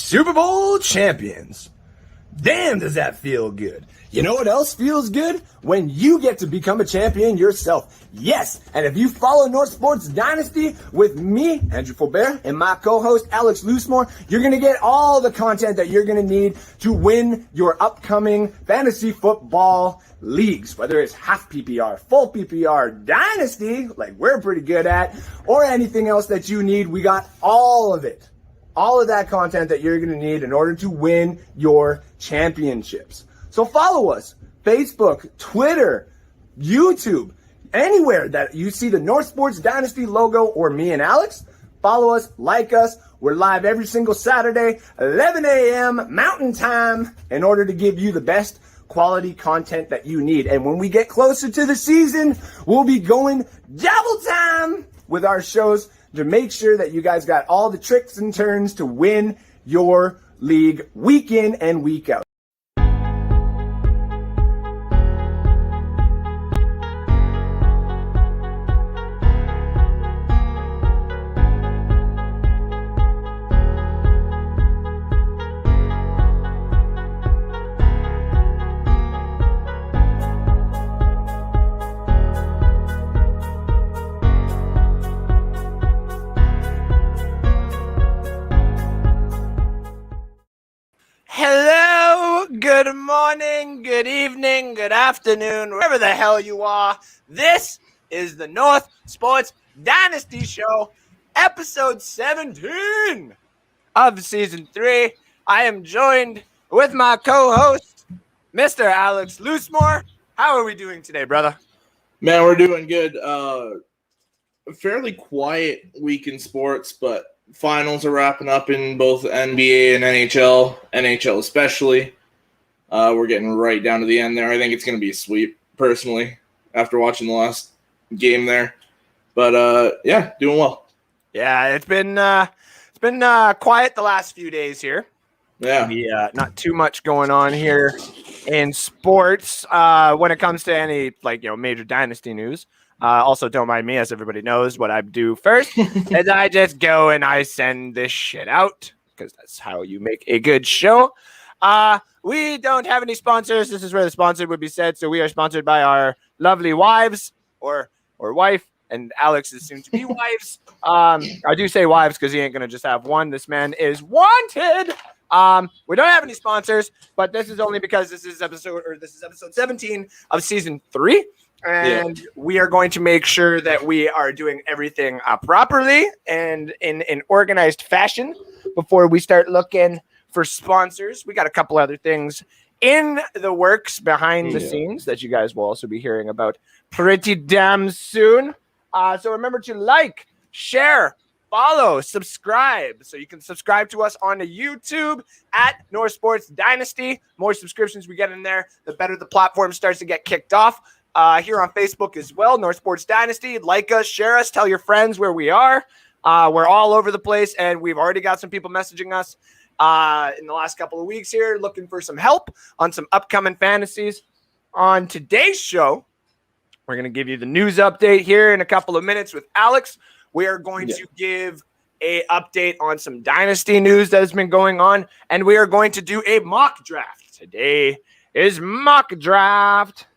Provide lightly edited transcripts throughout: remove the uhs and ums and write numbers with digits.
Super Bowl champions. Damn, does that feel good. You know what else feels good? When you get to become a champion yourself. Yes, and if you follow North Sports Dynasty with me, Andrew Faubert, and my co-host Alex Loosemore, you're going to get all the content that you're going to need to win your upcoming fantasy football leagues, whether it's half PPR, full PPR, Dynasty, like we're pretty good at, or anything else that you need. We got all of it. All of that content that you're going to need in order to win your championships. So follow us, Facebook, Twitter, YouTube, anywhere that you see the North Sports Dynasty logo or me and Alex. Follow us, like us. We're live every single Saturday, 11 a.m. Mountain Time, in order to give you the best quality content that you need. And when we get closer to the season, we'll be going double time with our shows to make sure that you guys got all the tricks and turns to win your league week in and week out. Good morning, good evening, good afternoon, wherever the hell you are. This is the North Sports Dynasty Show, episode 17 of season 3. I am joined with my co-host, Mr. Alex Loosemore. How are we doing today, brother? Man, we're doing good. A fairly quiet week in sports, but finals are wrapping up in both NBA and NHL. NHL especially. We're getting right down to the end there. I think it's going to be a sweep, personally, after watching the last game there. But yeah, doing well. Yeah, it's been quiet the last few days here. Yeah, maybe, not too much going on here in sports when it comes to any major dynasty news. Also, don't mind me, as everybody knows, what I do first is I just go and I send this shit out because that's how you make a good show. We don't have any sponsors. This is where the sponsor would be said. So we are sponsored by our lovely wives or wife, and Alex's soon-to-be wives. I do say wives because he ain't going to just have one. This man is wanted. We don't have any sponsors, but this is only because this is episode 17 of season 3. And we are going to make sure that we are doing everything properly and in an organized fashion before we start looking for sponsors. We got a couple other things in the works behind the scenes that you guys will also be hearing about pretty damn soon. So remember to like, share, follow, subscribe. So you can subscribe to us on the YouTube at North Sports Dynasty. More subscriptions we get in there, the better the platform starts to get kicked off. Here on Facebook as well, North Sports Dynasty. Like us, share us, tell your friends where we are. We're all over the place, and we've already got some people messaging us in the last couple of weeks here, looking for some help on some upcoming fantasies. On today's show, we're going to give you the news update here in a couple of minutes with Alex. We are going to give a update on some dynasty news that has been going on, and we are going to do a mock draft. Today is mock draft.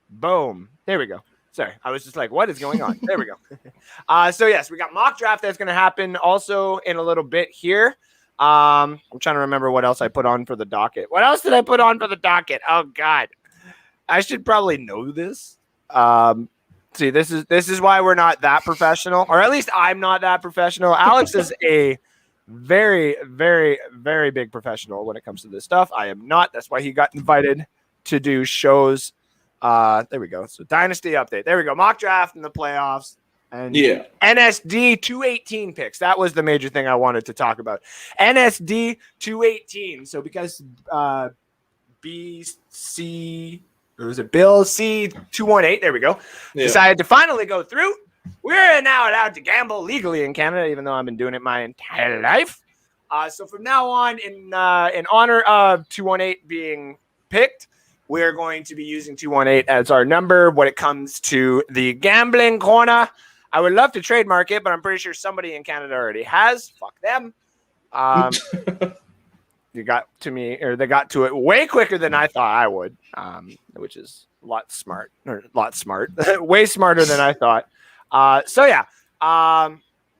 Boom. There we go. Sorry, I was just like, what is going on? There we go. So yes, we got mock draft that's going to happen also in a little bit here. I'm trying to remember what else I put on for the docket. What else did I put on for the docket? Oh God, I should probably know this. See, this is why we're not that professional, or at least I'm not that professional. Alex is a very, very, very big professional when it comes to this stuff. I am not. That's why he got invited to do shows. There we go. So Dynasty update. There we go. Mock draft in the playoffs. And NSD-218 picks. That was the major thing I wanted to talk about. NSD-218. So because BC, or was it Bill C-218? There we go. Decided to finally go through. We're now allowed to gamble legally in Canada, even though I've been doing it my entire life. So from now on, in honor of 218 being picked, we're going to be using 218 as our number when it comes to the gambling corner. I would love to trademark it, but I'm pretty sure somebody in Canada already has. Fuck them. You got to me, or they got to it way quicker than I thought I would, which is a lot smart, way smarter than I thought.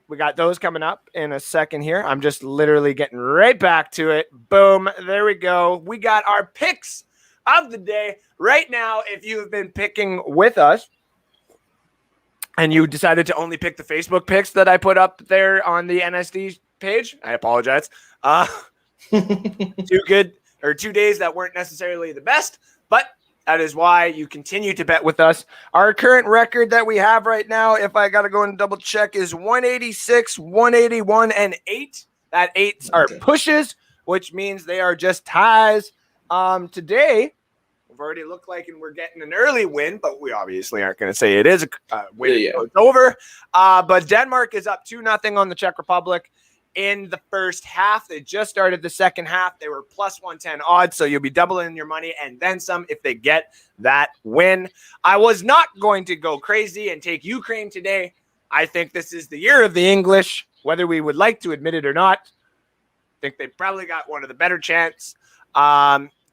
We got those coming up in a second here. I'm just literally getting right back to it. Boom, there we go. We got our picks of the day right now. If you have been picking with us and you decided to only pick the Facebook picks that I put up there on the NSD page, I apologize. 2 days that weren't necessarily the best, but that is why you continue to bet with us. Our current record that we have right now, if I got to go and double check, is 186, 181, and 8. That 8s are pushes, which means they are just ties. Today, we've already looked like and we're getting an early win, but we obviously aren't going to say it is a win. Yeah. So it's over. But Denmark is up 2-0 on the Czech Republic. In the first half, they just started the second half. They were plus 110 odds, so you'll be doubling your money and then some if they get that win. I was not going to go crazy and take Ukraine today. I think this is the year of the English, whether we would like to admit it or not. I think they probably got one of the better chance. We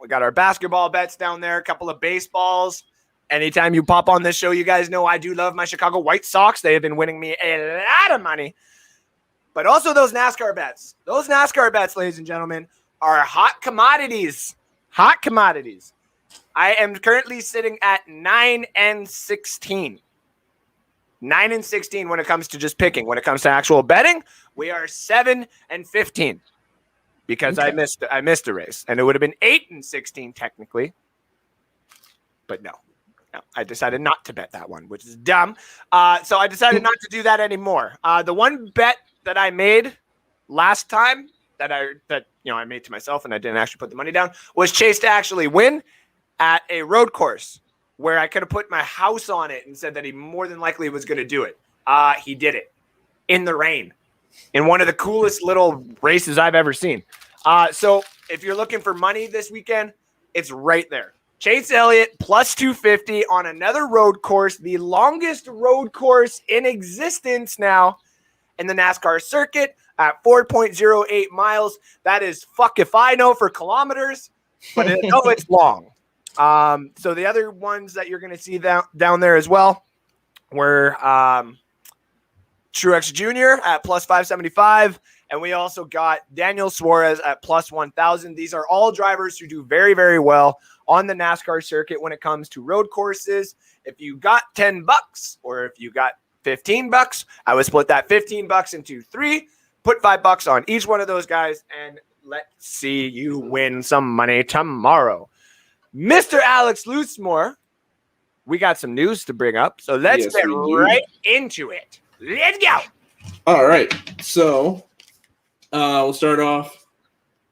got our basketball bets down there, a couple of baseballs. Anytime you pop on this show, you guys know I do love my Chicago White Sox. They have been winning me a lot of money. But also those NASCAR bets. Those NASCAR bets, ladies and gentlemen, are hot commodities. Hot commodities. I am currently sitting at 9-16. 9-16 when it comes to just picking. When it comes to actual betting, we are 7-15. Because I missed a race. And it would have been 8-16 technically. But no, I decided not to bet that one, which is dumb. So I decided not to do that anymore. The one bet that I made last time that I made to myself and I didn't actually put the money down was Chase to actually win at a road course where I could have put my house on it and said that he more than likely was going to do it. He did it in the rain in one of the coolest little races I've ever seen. So if you're looking for money this weekend, it's right there. Chase Elliott plus 250 on another road course, the longest road course in existence now in the NASCAR circuit at 4.08 miles. That is fuck if I know for kilometers, but it's long. So the other ones that you're going to see down there as well were Truex Jr. at plus 575, and we also got Daniel Suarez at plus 1,000. These are all drivers who do very, very well on the NASCAR circuit when it comes to road courses. If you got $10 or if you got $15, I would split that $15 into 3, put $5 on each one of those guys, and let's see you win some money tomorrow. Mr. Alex Loosemore, we got some news to bring up, so let's get right into it. Let's go. All right, so we'll start off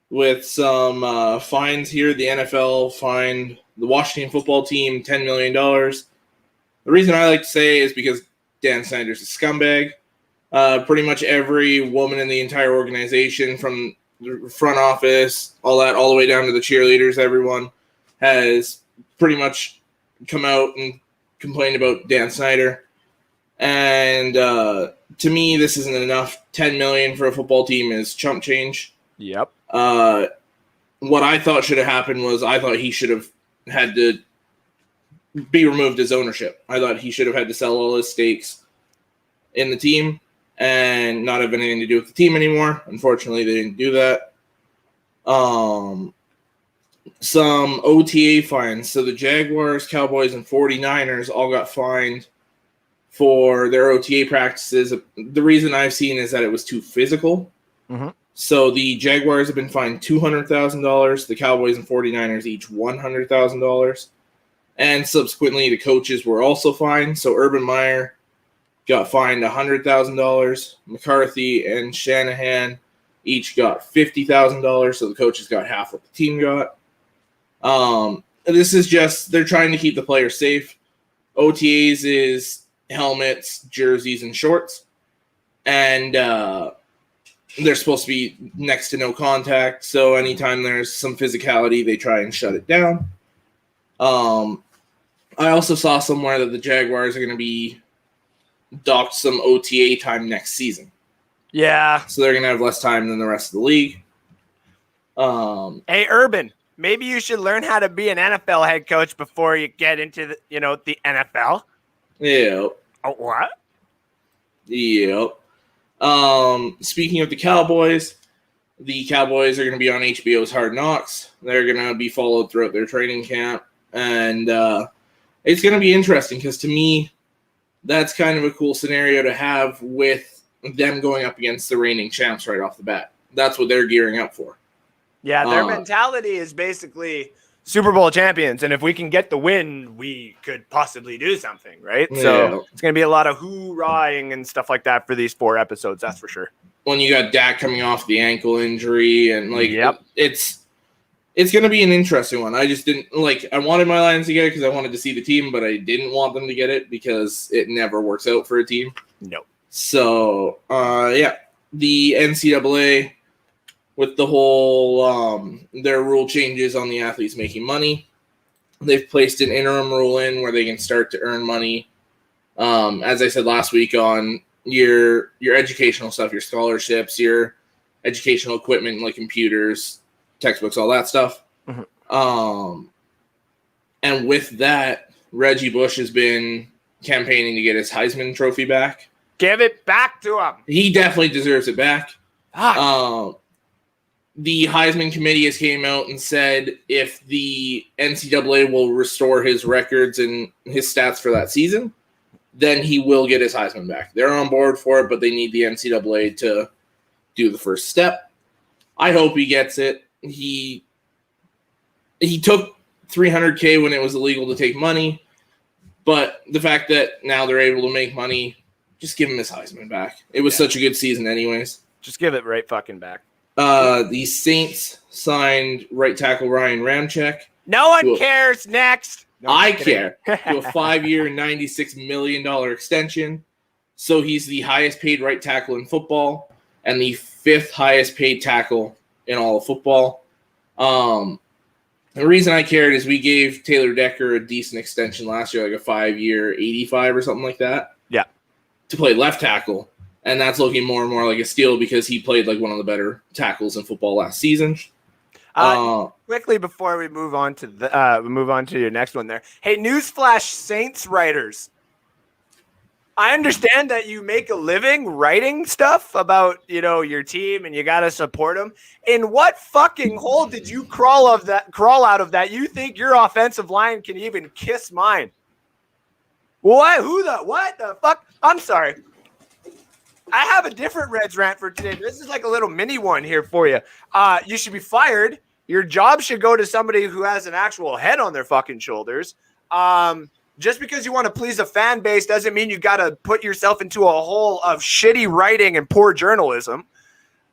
with some fines here. The NFL fined the Washington football team $10 million. The reason I like to say is because Dan Snyder's a scumbag. Pretty much every woman in the entire organization, from the front office, all the way down to the cheerleaders, everyone has pretty much come out and complained about Dan Snyder. And to me, this isn't enough. $10 million for a football team is chump change. Yep. What I thought should have happened was I thought he should have had to be removed as ownership. I thought he should have had to sell all his stakes in the team and not have anything to do with the team anymore. Unfortunately, they didn't do that. Some OTA fines. So the Jaguars, Cowboys, and 49ers all got fined for their OTA practices. The reason I've seen is that it was too physical. Mm-hmm. So the Jaguars have been fined $200,000. The Cowboys and 49ers each $100,000. And subsequently, the coaches were also fined. So Urban Meyer got fined $100,000. McCarthy and Shanahan each got $50,000. So the coaches got half what the team got. This is just, they're trying to keep the players safe. OTAs is helmets, jerseys, and shorts. And they're supposed to be next to no contact. So anytime there's some physicality, they try and shut it down. I also saw somewhere that the Jaguars are going to be docked some OTA time next season. Yeah. So they're going to have less time than the rest of the league. Hey, Urban, maybe you should learn how to be an NFL head coach before you get into the NFL. Yeah. Oh, what? Yep. Speaking of the Cowboys are going to be on HBO's Hard Knocks. They're going to be followed throughout their training camp. And it's going to be interesting because to me, that's kind of a cool scenario to have with them going up against the reigning champs right off the bat. That's what they're gearing up for. Yeah, their mentality is basically Super Bowl champions, and if we can get the win, we could possibly do something, right? Yeah. So it's going to be a lot of hoorahing and stuff like that for these 4 episodes, that's for sure. When you got Dak coming off the ankle injury, and Yep. it's going to be an interesting one. I just didn't I wanted my Lions to get it because I wanted to see the team, but I didn't want them to get it because it never works out for a team. No. So, the NCAA, with the whole their rule changes on the athletes making money, they've placed an interim rule in where they can start to earn money. As I said last week, on your educational stuff, your scholarships, your educational equipment like computers, textbooks, all that stuff. Mm-hmm. And with that, Reggie Bush has been campaigning to get his Heisman Trophy back. Give it back to him. He definitely deserves it back. The Heisman committee has came out and said if the NCAA will restore his records and his stats for that season, then he will get his Heisman back. They're on board for it, but they need the NCAA to do the first step. I hope he gets it. He took $300K when it was illegal to take money, but the fact that now they're able to make money, just give him his Heisman back. It was such a good season anyways. Just give it right fucking back. The Saints signed right tackle Ryan Ramczyk. No one cares. Next. No, I care. To a 5-year, $96 million extension. So he's the highest paid right tackle in football and the 5th highest paid tackle in all of football. The reason I cared is we gave Taylor Decker a decent extension last year, like a 5-year, 85 or something like that. Yeah. To play left tackle. And that's looking more and more like a steal because he played like one of the better tackles in football last season. Quickly before we move on to your next one there. Hey, newsflash, Saints writers. I understand that you make a living writing stuff about, your team and you got to support them. In what fucking hole did you crawl out of that you think your offensive line can even kiss mine? What? What the fuck? I'm sorry. I have a different Reds rant for today. This is like a little mini one here for you. You should be fired. Your job should go to somebody who has an actual head on their fucking shoulders. Just because you want to please a fan base doesn't mean you got to put yourself into a hole of shitty writing and poor journalism.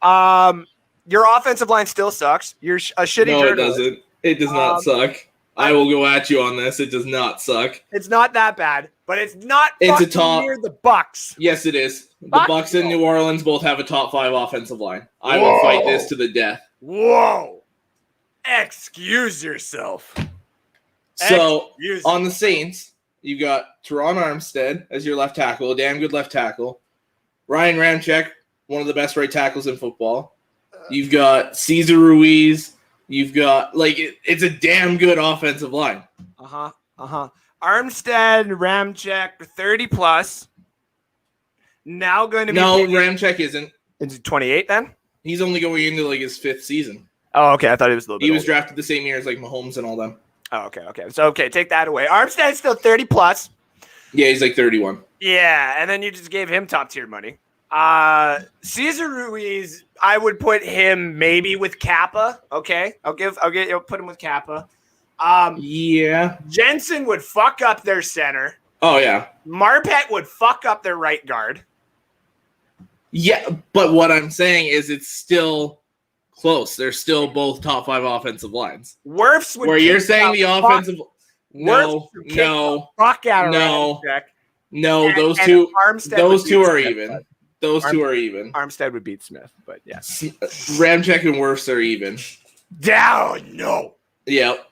Your offensive line still sucks. You're a shitty journalist. No, it doesn't. It does not suck. I will go at you on this. It does not suck. It's not that bad, but it's not a top near the Bucks. Yes, it is. The Bucks and New Orleans both have a top 5 offensive line. I will fight this to the death. Whoa. Excuse yourself. So, on the Saints, you've got Teron Armstead as your left tackle, a damn good left tackle. Ryan Ramczyk, one of the best right tackles in football. You've got Cesar Ruiz. You've got, it's a damn good offensive line. Armstead, Ramczyk, 30+. Now going to be... No, Ramczyk isn't. Is it 28 then? He's only going into, his 5th season. Oh, okay. I thought he was a little bit He was older. drafted the same year as, Mahomes and all them. Oh, okay. So, take that away. Armstead's still 30+. Yeah, he's 31. Yeah, and then you just gave him top-tier money. Cesar Ruiz, I would put him maybe with Kappa. Okay, I'll put him with Kappa. Yeah. Jensen would fuck up their center. Oh yeah. Marpet would fuck up their right guard. Yeah, but what I'm saying is it's still close. They're still both top 5 offensive lines. Wirfs would. Where you're saying the offensive. No. Fuck out of No, those two are even. Those two are even. Armstead would beat Smith, but yeah. Ramczyk and Wirfs are even. Down, no. Yep.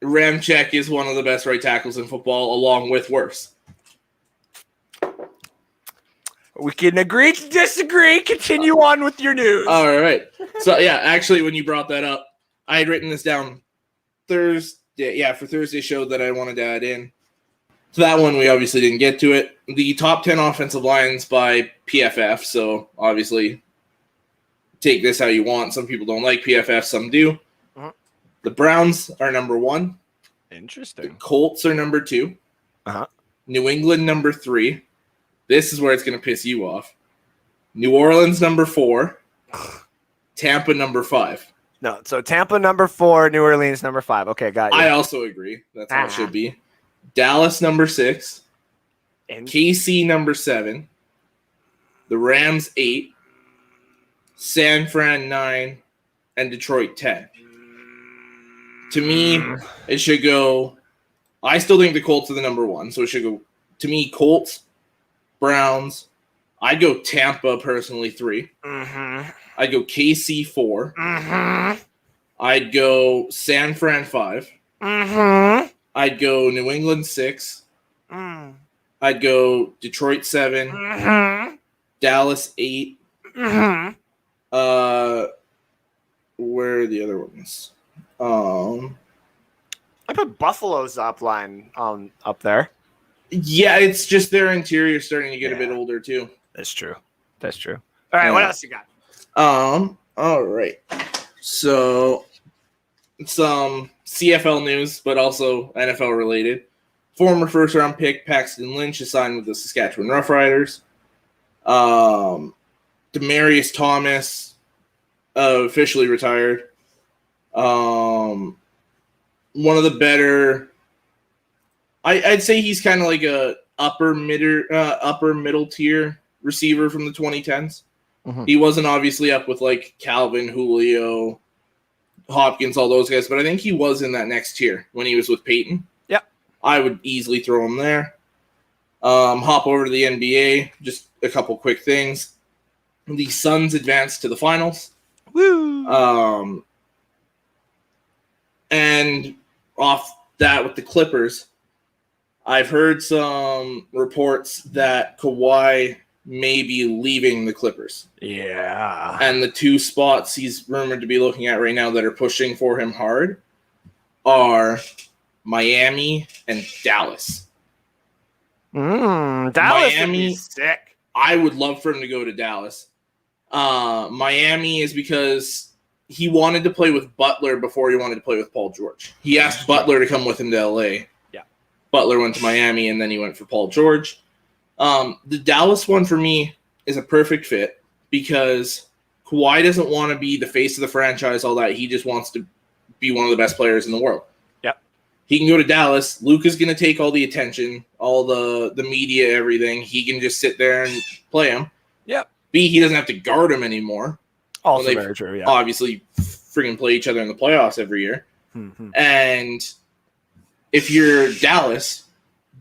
Ramczyk is one of the best right tackles in football, along with Wirfs. We can agree to disagree. Continue on with your news. All right. So, yeah, actually, when you brought that up, I had written this down Thursday. Yeah, for Thursday's show that I wanted to add in. So that one, we obviously didn't get to it. The top 10 offensive lines by PFF. So, obviously, take this how you want. Some people don't like PFF. Some do. Uh-huh. The Browns are number 1. Interesting. The Colts are number 2. Uh-huh. New England number 3. This is where it's going to piss you off. New Orleans number 4. Tampa number 5. No, so Tampa number 4, New Orleans number 5. Okay, got you. I also agree. That's how it should be. Dallas number 6. And KC number 7. The Rams 8. San Fran 9. And Detroit 10. To me, it should go. I still think the Colts are the number 1, so it should go. To me, Colts, Browns. I'd go Tampa personally 3. Mm-hmm. I'd go KC 4. Mm-hmm. I'd go San Fran 5. Mm-hmm. I'd go New England 6. Mm. I'd go Detroit 7. Mm-hmm. Dallas 8. Mm-hmm. Where are the other ones? I put Buffalo's up line up there. Yeah, it's just their interior starting to get a bit older too. That's true. That's true. All right, what else you got? All right. So some CFL news, but also NFL related. Former first-round pick Paxton Lynch is signed with the Saskatchewan Roughriders. Demaryius Thomas officially retired. One of the better. I'd say he's kind of like a upper middle tier receiver from the 2010s. Mm-hmm. He wasn't obviously up with like Calvin, Julio, Hopkins, all those guys, but I think he was in that next tier when he was with Peyton. Yep. I would easily throw him there. Hop over to the NBA. Just a couple quick things. The Suns advanced to the finals. Woo! And off that with the Clippers, I've heard some reports that Kawhi may be leaving the Clippers. Yeah. And the 2 spots he's rumored to be looking at right now that are pushing for him hard are Miami and Dallas. Dallas Miami, would be sick. I would love for him to go to Dallas. Miami is because he wanted to play with Butler before he wanted to play with Paul George. He asked Butler to come with him to LA. Yeah. Butler went to Miami, and then he went for Paul George. The Dallas one for me is a perfect fit because Kawhi doesn't want to be the face of the franchise, all that. He just wants to be one of the best players in the world. Yep. He can go to Dallas. Luke is going to take all the attention, all the media, everything. He can just sit there and play him. Yep. B, he doesn't have to guard him anymore. Also very true, yeah. Obviously, freaking play each other in the playoffs every year. Mm-hmm. And if you're Dallas,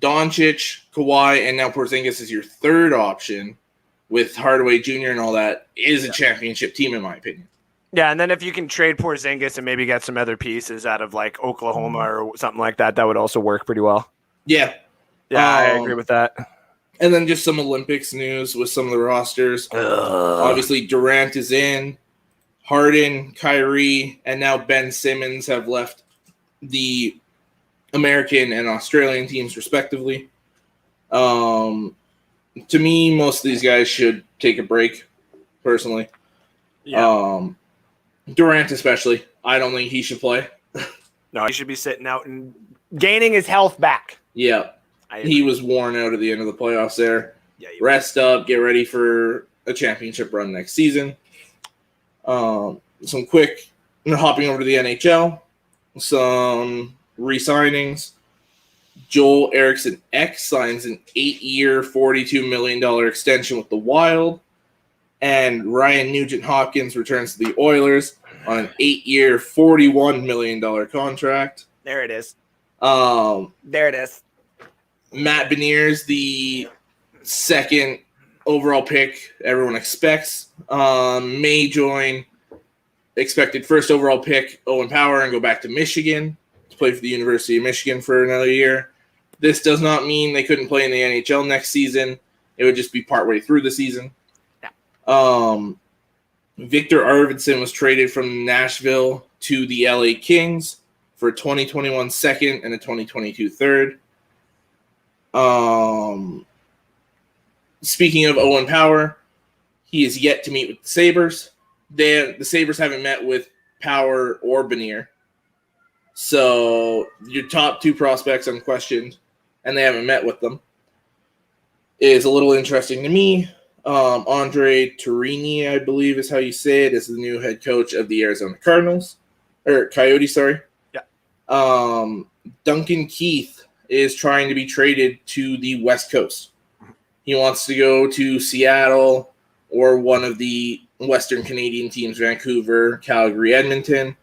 Doncic, Kawhi, and now Porzingis is your third option with Hardaway Jr. and all that is a championship team, in my opinion. Yeah, and then if you can trade Porzingis and maybe get some other pieces out of like Oklahoma or something like that, that would also work pretty well. Yeah. Yeah, I agree with that. And then just some Olympics news with some of the rosters. Obviously, Durant is in. Harden, Kyrie, and now Ben Simmons have left the American and Australian teams, respectively. To me, most of these guys should take a break, personally. Yeah. Durant especially. I don't think he should play. No, he should be sitting out and gaining his health back. Yeah. He was worn out at the end of the playoffs there. Yeah, rest up, get ready for a championship run next season. Some quick hopping over to the NHL. Some re-signings. Joel Eriksson X signs an 8-year, $42 million extension with the Wild. And Ryan Nugent-Hopkins returns to the Oilers on an 8-year, $41 million contract. There it is. There it is. Matt Beniers, the second overall pick everyone expects, may join expected first overall pick Owen Power and go back to Michigan to play for the University of Michigan for another year. This does not mean they couldn't play in the NHL next season. It would just be partway through the season. Yeah. Victor Arvidsson was traded from Nashville to the LA Kings for a 2021 second and a 2022 third. Speaking of Owen Power, he is yet to meet with the Sabres. The Sabres haven't met with Power or Benier. So your top two prospects unquestioned, and they haven't met with them, is a little interesting to me. Andre Torini, I believe is how you say it, is the new head coach of the Arizona Cardinals. Or Coyotes, sorry. Yeah. Duncan Keith is trying to be traded to the West Coast. He wants to go to Seattle or one of the Western Canadian teams, Vancouver, Calgary, Edmonton.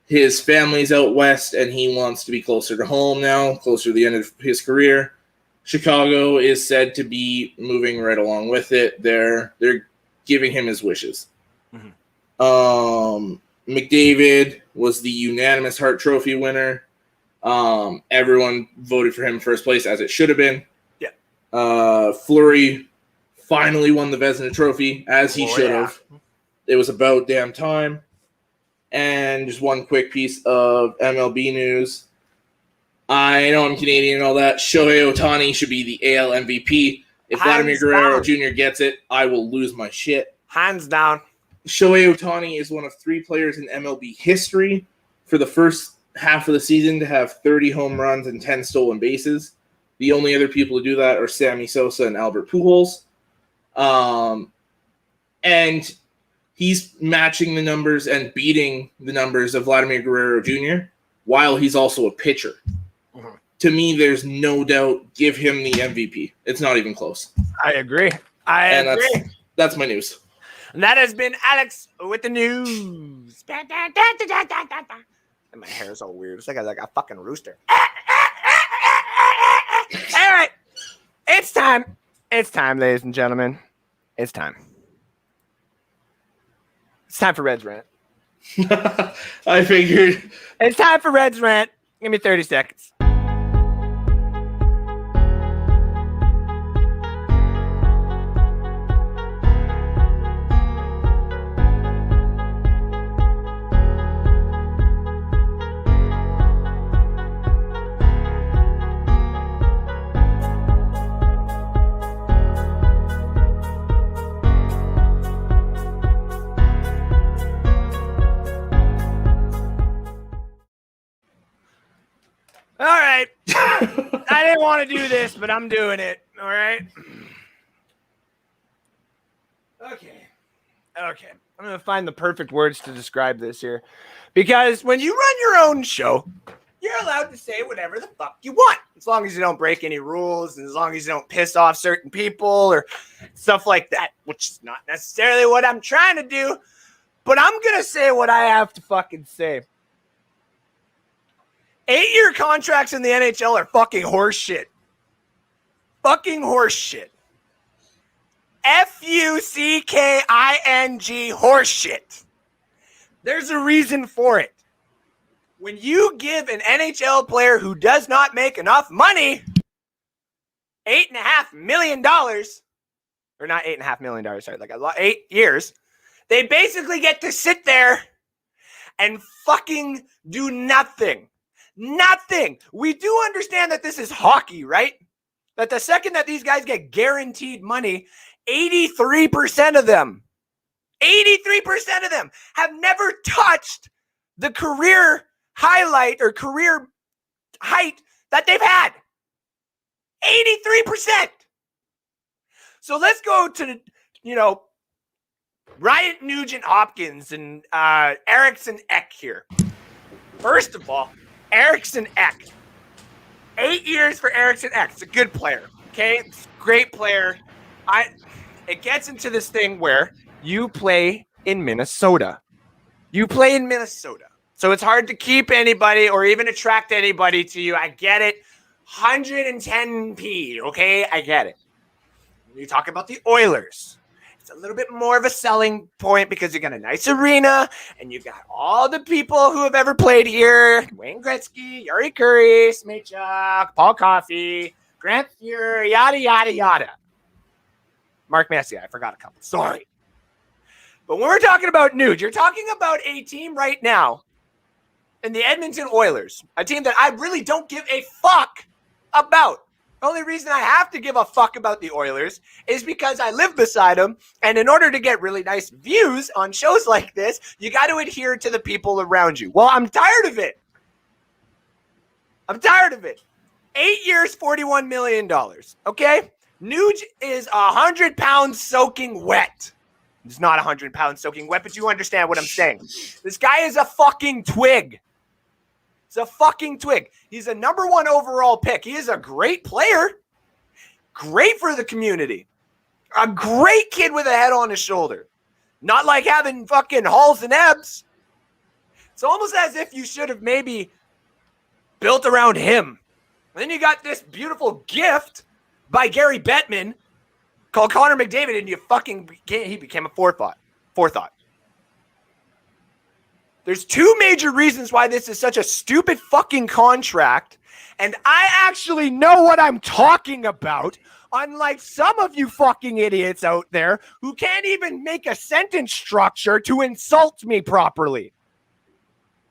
His family's out west, and he wants to be closer to home now, closer to the end of his career. Chicago is said to be moving right along with it. They're giving him his wishes. Mm-hmm. McDavid was the unanimous Hart Trophy winner. Everyone voted for him first place, as it should have been. Yeah. Fleury finally won the Vezina Trophy, as he should have. It was about damn time. And just one quick piece of MLB news. I know I'm Canadian and all that. Shohei Ohtani should be the AL MVP. If Vladimir Guerrero Jr. gets it, I will lose my shit. Hands down. Shohei Ohtani is one of 3 players in MLB history for the first half of the season to have 30 home runs and 10 stolen bases. The only other people to do that are Sammy Sosa and Albert Pujols. And he's matching the numbers and beating the numbers of Vladimir Guerrero Jr. while he's also a pitcher. Mm-hmm. To me, there's no doubt. Give him the MVP. It's not even close. I agree. I agree. That's my news. And that has been Alex with the news. And my hair is all weird. It's like a fucking rooster. All right. It's time. It's time, ladies and gentlemen. It's time. It's time for Red's Rant. I figured. It's time for Red's Rant. Give me 30 seconds. All right. I didn't want to do this, but I'm doing it. All right. Okay. I'm going to find the perfect words to describe this here. Because when you run your own show, you're allowed to say whatever the fuck you want. As long as you don't break any rules and as long as you don't piss off certain people or stuff like that, which is not necessarily what I'm trying to do. But I'm going to say what I have to fucking say. 8-year contracts in the NHL are fucking horse shit. Fucking horse shit. Fucking horse shit. There's a reason for it. When you give an NHL player who does not make enough money $8.5 million, or not $8.5 million, sorry, like 8 years, they basically get to sit there and fucking do nothing. Nothing. We do understand that this is hockey, right? That the second that these guys get guaranteed money, 83% of them have never touched the career highlight or career height that they've had. 83%. So let's go to, Ryan Nugent Hopkins and Eriksson Ek here. First of all, Eriksson Ek. 8 years for Eriksson Ek. It's a good player. Okay? It's a great player. It gets into this thing where you play in Minnesota. So it's hard to keep anybody or even attract anybody to you. I get it. 110p. Okay? I get it. When you talk about the Oilers, it's a little bit more of a selling point because you got a nice arena and you got all the people who have ever played here. Wayne Gretzky, Yuri Curry, Smaychuk, Paul Coffey, Grant Fuhr, yada, yada, yada. Mark Messier, I forgot a couple. Sorry. But when we're talking about Nuge, you're talking about a team right now in the Edmonton Oilers, a team that I really don't give a fuck about. The only reason I have to give a fuck about the Oilers is because I live beside them, and in order to get really nice views on shows like this, you got to adhere to the people around you. Well, I'm tired of it. 8 years, $41 million, okay? Nuge is 100 pounds soaking wet. It's not 100 pounds soaking wet, but you understand what I'm saying. This guy is a fucking twig. It's a fucking twig. He's a number 1 overall pick. He is a great player. Great for the community. A great kid with a head on his shoulder. Not like having fucking Halls and Ebbs. It's almost as if you should have maybe built around him. And then you got this beautiful gift by Gary Bettman called Connor McDavid, and he became a forethought. There's 2 major reasons why this is such a stupid fucking contract, and I actually know what I'm talking about, unlike some of you fucking idiots out there who can't even make a sentence structure to insult me properly.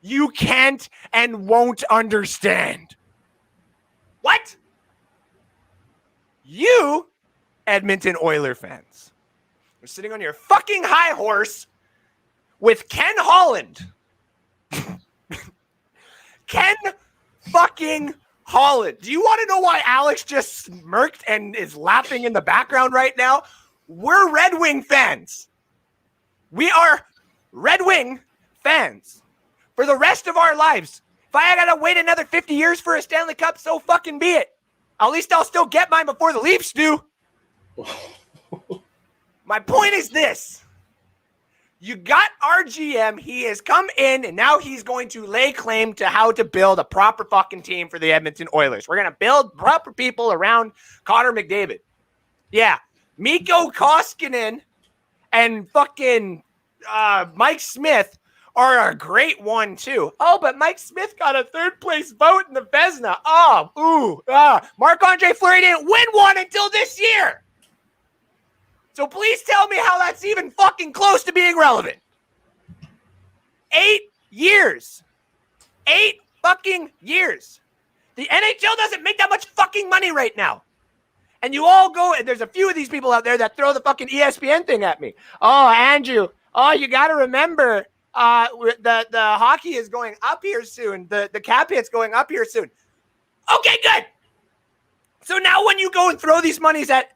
You can't and won't understand. What? You, Edmonton Oiler fans, are sitting on your fucking high horse with Ken Holland. Ken fucking Holland. Do you want to know why Alex just smirked and is laughing in the background right now? We're Red Wing fans. We are Red Wing fans for the rest of our lives. If I gotta wait another 50 years for a Stanley Cup, so fucking be it. At least I'll still get mine before the Leafs do. My point is this. You got our GM. He has come in, and now he's going to lay claim to how to build a proper fucking team for the Edmonton Oilers. We're going to build proper people around Connor McDavid. Yeah. Mikko Koskinen and fucking Mike Smith are a great one, too. Oh, but Mike Smith got a 3rd-place vote in the Vezina. Marc-Andre Fleury didn't win one until this year. So please tell me how that's even fucking close to being relevant. 8 years. 8 fucking years. The NHL doesn't make that much fucking money right now. And you all go, and there's a few of these people out there that throw the fucking ESPN thing at me. Oh, Andrew. Oh, you got to remember, the hockey is going up here soon. The cap hit's going up here soon. Okay, good. So now when you go and throw these monies at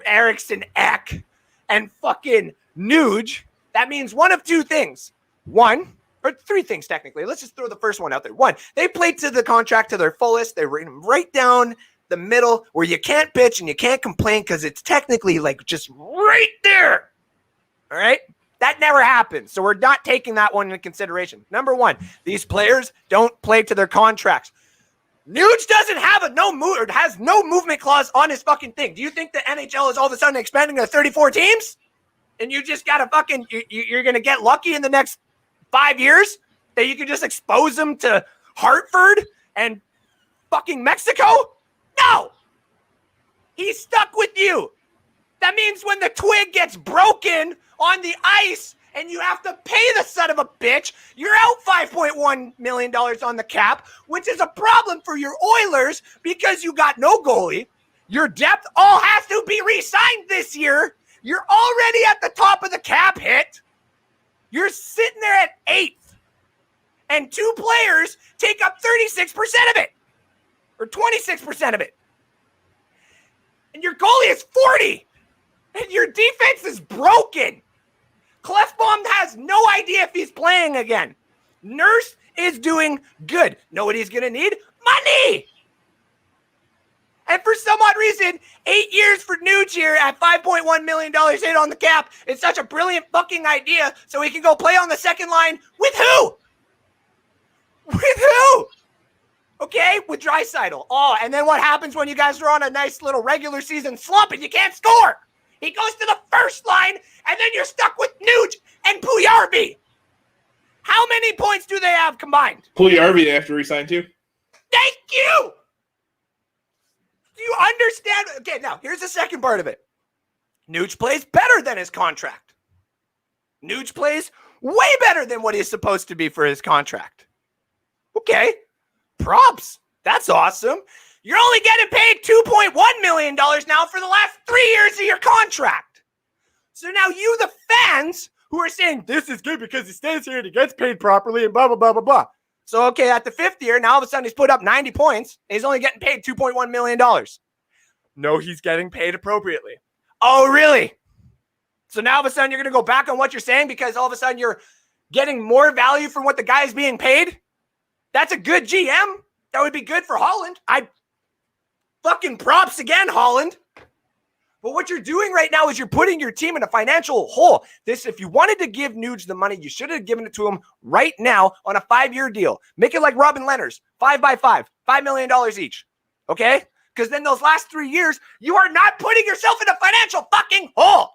Eriksson Ek and fucking Nuge, that means one of 2 things. 1, or 3 things technically. Let's just throw the first one out there. 1, they played to the contract to their fullest. They ran right down the middle where you can't bitch and you can't complain because it's technically like just right there. All right? That never happened. So we're not taking that one into consideration. Number 1, these players don't play to their contracts. Nuge doesn't have has no movement clause on his fucking thing. Do you think the NHL is all of a sudden expanding to 34 teams? And you just got to fucking, you're going to get lucky in the next 5 years that you can just expose them to Hartford and fucking Mexico? No! He's stuck with you. That means when the twig gets broken on the ice and you have to pay the son of a bitch, you're out $5.1 million on the cap, which is a problem for your Oilers because you got no goalie. Your depth all has to be re-signed this year. You're already at the top of the cap hit. You're sitting there at 8th. And 2 players take up 36% of it. Or 26% of it. And your goalie is 40. And your defense is broken. Clefbaum has no idea if he's playing again. Nurse is doing good. Know what he's going to need? Money! And for some odd reason, 8 years for Nuge here at $5.1 million hit on the cap is such a brilliant fucking idea so he can go play on the second line with who? With who? Okay, with Draisaitl. Oh, and then what happens when you guys are on a nice little regular season slump and you can't score? He goes to the first line, and then you're stuck with Nuge and Puljujarvi. How many points do they have combined? Puljujarvi they have to re-sign too. Thank you! Do you understand? Okay, now, here's the second part of it. Nuge plays better than his contract. Nuge plays way better than what he's supposed to be for his contract. Okay, props. That's awesome. You're only getting paid $2.1 million now for the last 3 years of your contract. So now you, the fans, who are saying this is good because he stays here and he gets paid properly and blah, blah, blah, blah, blah. So, okay, at the 5th year, now all of a sudden he's put up 90 points and he's only getting paid $2.1 million. No, he's getting paid appropriately. Oh, really? So now all of a sudden you're going to go back on what you're saying because all of a sudden you're getting more value from what the guy is being paid? That's a good GM. That would be good for Holland. I fucking props again, Holland. But what you're doing right now is you're putting your team in a financial hole. If you wanted to give Nuge the money, you should have given it to him right now on a 5-year deal. Make it like Robin Leonard's, 5 by 5, $5 million each. Okay? Because then those last 3 years, you are not putting yourself in a financial fucking hole.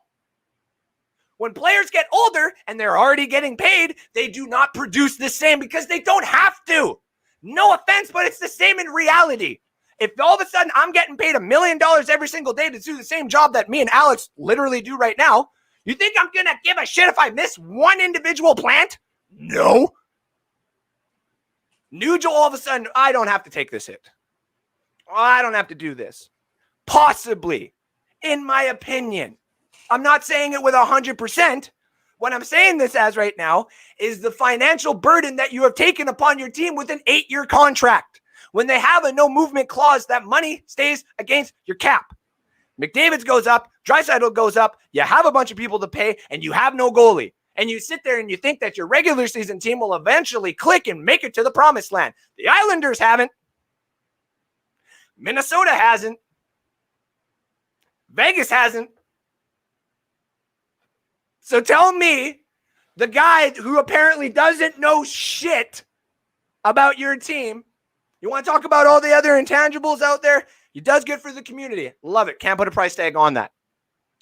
When players get older and they're already getting paid, they do not produce the same because they don't have to. No offense, but it's the same in reality. If all of a sudden I'm getting paid $1 million every single day to do the same job that me and Alex literally do right now, you think I'm going to give a shit if I miss one individual plant? No. Nuge, all of a sudden, I don't have to take this hit. I don't have to do this. Possibly, in my opinion. I'm not saying it with 100%. What I'm saying this as right now is the financial burden that you have taken upon your team with an 8-year contract. When they have a no movement clause, that money stays against your cap. McDavid's goes up, Draisaitl goes up, you have a bunch of people to pay, and you have no goalie. And you sit there and you think that your regular season team will eventually click and make it to the promised land. The Islanders haven't. Minnesota hasn't. Vegas hasn't. So tell me, the guy who apparently doesn't know shit about your team, you want to talk about all the other intangibles out there? He does good for the community. Love it. Can't put a price tag on that.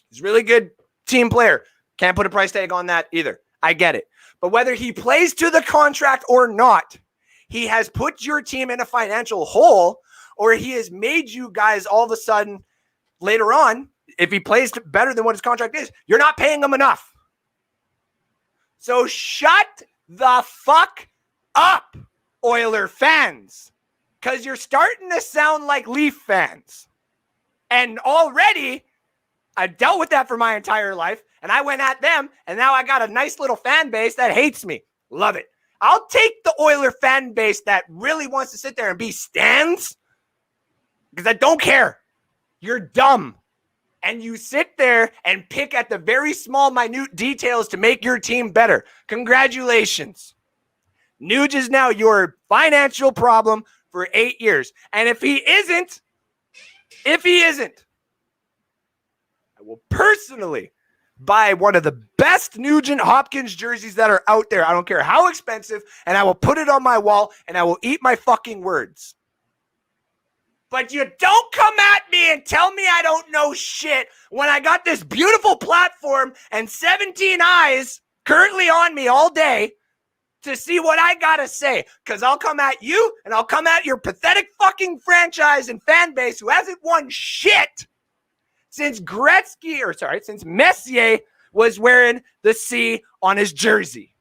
He's a really good team player. Can't put a price tag on that either. I get it. But whether he plays to the contract or not, he has put your team in a financial hole, or he has made you guys all of a sudden later on, if he plays better than what his contract is, you're not paying him enough. So shut the fuck up, Oiler fans, because you're starting to sound like Leaf fans. And already, I've dealt with that for my entire life, and I went at them, and now I got a nice little fan base that hates me. Love it. I'll take the Oiler fan base that really wants to sit there and be stans, because I don't care. You're dumb. And you sit there and pick at the very small, minute details to make your team better. Congratulations. Nuge is now your financial problem for 8 years. And if he isn't, I will personally buy one of the best Nugent Hopkins jerseys that are out there. I don't care how expensive, and I will put it on my wall, and I will eat my fucking words. But you don't come at me and tell me I don't know shit when I got this beautiful platform and 17 eyes currently on me all day to see what I gotta say. Because I'll come at you and I'll come at your pathetic fucking franchise and fan base who hasn't won shit since since Messier was wearing the C on his jersey.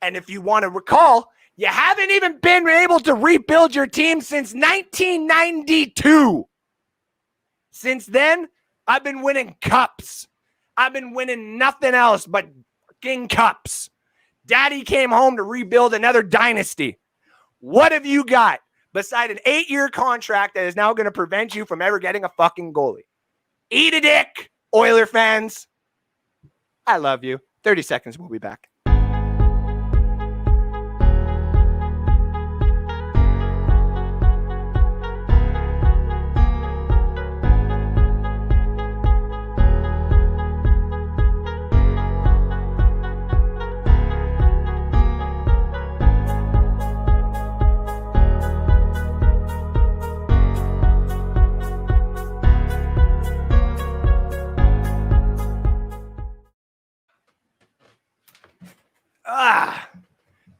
And if you want to recall, you haven't even been able to rebuild your team since 1992. Since then, I've been winning cups. I've been winning nothing else but fucking cups. Daddy came home to rebuild another dynasty. What have you got beside an 8-year contract that is now going to prevent you from ever getting a fucking goalie? Eat a dick, Oiler fans. I love you. 30 seconds, we'll be back.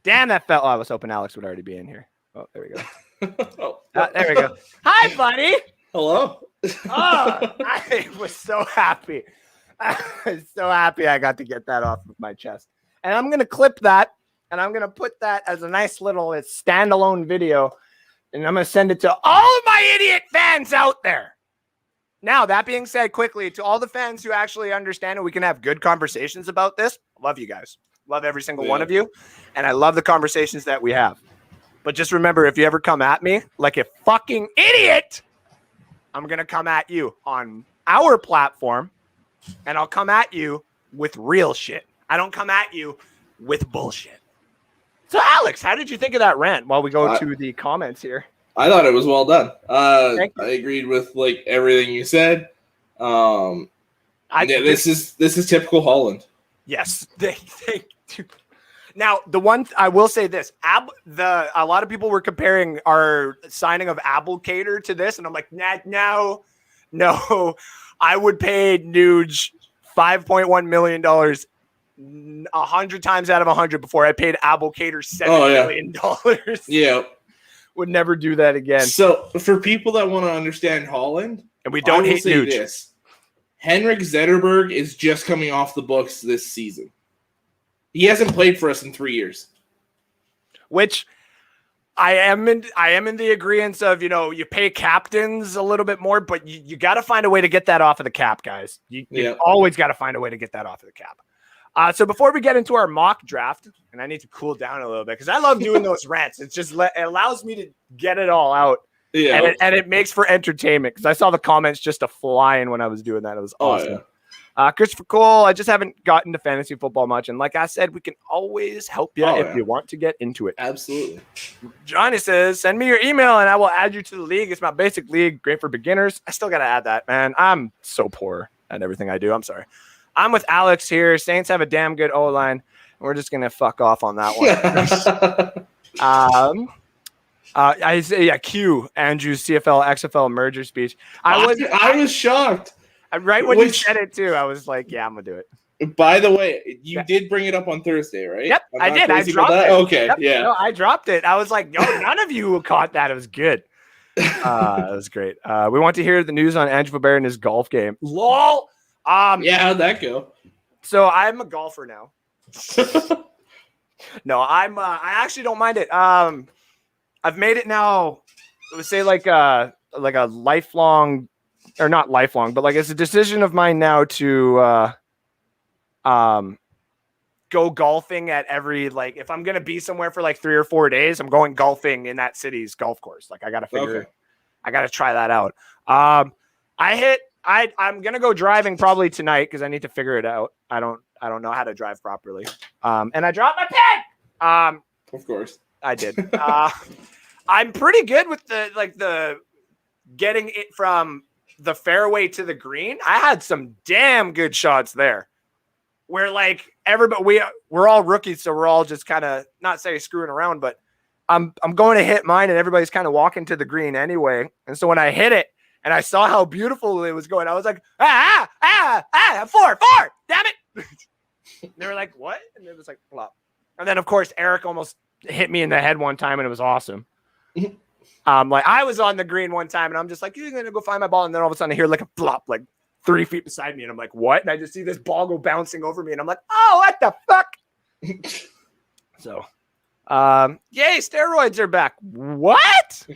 Damn, that felt. Oh, I was hoping Alex would already be in here. Oh, there we go. There we go. Hi, buddy. Hello. Oh, I was so happy. I'm so happy I got to get that off of my chest. And I'm going to clip that, and I'm going to put that as a nice little standalone video, and I'm going to send it to all of my idiot fans out there. Now, that being said, quickly, to all the fans who actually understand and we can have good conversations about this, love you guys. Love every single one of you, and I love the conversations that we have. But just remember, if you ever come at me like a fucking idiot, I'm going to come at you on our platform, and I'll come at you with real shit. I don't come at you with bullshit. So, Alex, how did you think of that rant while we go to the comments here? I thought it was well done. I agreed with like everything you said. This is typical Holland. Yes. Now, the one I will say this, a lot of people were comparing our signing of Abelkader to this, and I'm like, no. I would pay Nuge $5.1 million 100 times out of 100 before I paid Abelkader $7 million. Yeah. Would never do that again. So, for people that want to understand Holland, and we don't hate Nuge. This. Henrik Zetterberg is just coming off the books this season. He hasn't played for us in 3 years. Which I am in the agreement of, you pay captains a little bit more, but you got to find a way to get that off of the cap, guys. You always got to find a way to get that off of the cap. So before we get into our mock draft, and I need to cool down a little bit because I love doing those rants. It's just it allows me to get it all out. Yeah. And it makes for entertainment because I saw the comments just flying when I was doing that. It was awesome. Christopher Cole, I just haven't gotten to fantasy football much. And like I said, we can always help you if you want to get into it. Absolutely. Johnny says, send me your email and I will add you to the league. It's my basic league. Great for beginners. I still got to add that, man. I'm so poor at everything I do. I'm sorry. I'm with Alex here. Saints have a damn good O-line. We're just going to fuck off on that one. I say, Q, Andrew's CFL, XFL merger speech. I was shocked. Right when you said it, too, I was like, yeah, I'm going to do it. By the way, you did bring it up on Thursday, right? Yep, I did. I dropped it. Okay, yep. Yeah. No, I dropped it. I was like, no, none of you caught that. It was good. It was great. We want to hear the news on Andrew Faber and his golf game. LOL. How'd that go? So I'm a golfer now. No, I actually don't mind it. I've made it now. Let's say like a lifelong, or not lifelong, but like it's a decision of mine now to go golfing at every, like, if I'm gonna be somewhere for like 3 or 4 days, I'm going golfing in that city's golf course. Like I gotta try that out. I'm gonna go driving probably tonight because I need to figure it out. I don't know how to drive properly. And I dropped my pen. Of course. I did. I'm pretty good with the getting it from the fairway to the green. I had some damn good shots there. Where like everybody, we're all rookies, so we're all just kind of not say screwing around, but I'm going to hit mine, and everybody's kind of walking to the green anyway. And so when I hit it, and I saw how beautiful it was going, I was like, four, damn it! And they were like, what? And it was like, plop. And then of course Eric almost hit me in the head one time, and it was awesome. Like I was on the green one time, and I'm just like, you're gonna go find my ball, and then all of a sudden I hear like a flop, like 3 feet beside me, and I'm like, what? And I just see this ball go bouncing over me, and I'm like, oh, what the fuck? So, yay, steroids are back. What?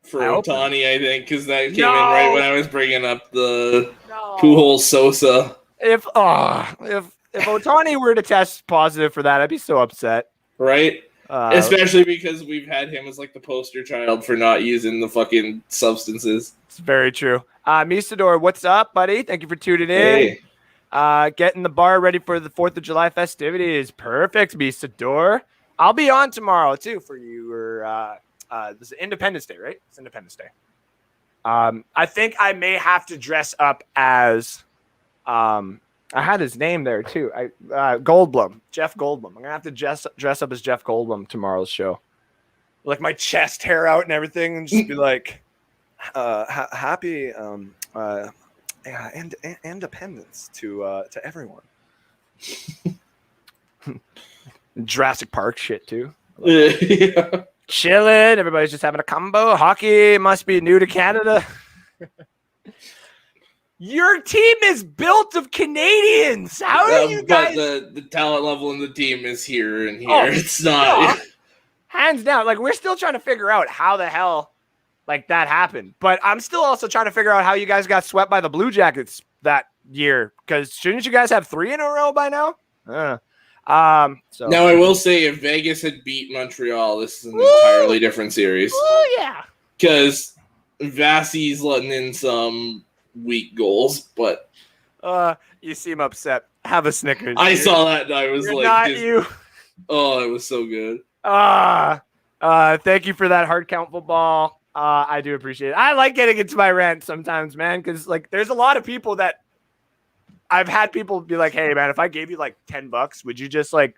For Otani, I think, because that came in right when I was bringing up the Pujols Sosa. If Otani were to test positive for that, I'd be so upset. Right? Especially because we've had him as like the poster child for not using the fucking substances. It's very true. Misador, what's up, buddy? Thank you for tuning in. Hey. Getting the bar ready for the 4th of July festivities. Perfect, Misador. I'll be on tomorrow, too, for you. This is Independence Day, right? It's Independence Day. I think I may have to dress up as I had his name there, too. Goldblum. Jeff Goldblum. I'm going to have to dress up as Jeff Goldblum tomorrow's show. Like my chest hair out and everything, and just be like, happy independence to everyone. Jurassic Park shit, too. Yeah. Chilling. Everybody's just having a combo. Hockey must be new to Canada. Your team is built of Canadians. How are you guys? But the talent level in the team is here and here. Oh, it's not. Hands down. Like, we're still trying to figure out how the hell, like, that happened. But I'm still also trying to figure out how you guys got swept by the Blue Jackets that year. Because shouldn't you guys have 3 in a row by now? So now, I will say, if Vegas had beat Montreal, this is an entirely different series. Oh, yeah. Because Vassie's letting in some weak goals, but you seem upset. Have a Snickers. I saw that and I was You're like, not you. Oh, it was so good. Thank you for that hard count football. I do appreciate it. I like getting into my rant sometimes, man, because like there's a lot of people that I've had people be like, hey man, if I gave you like $10, would you just like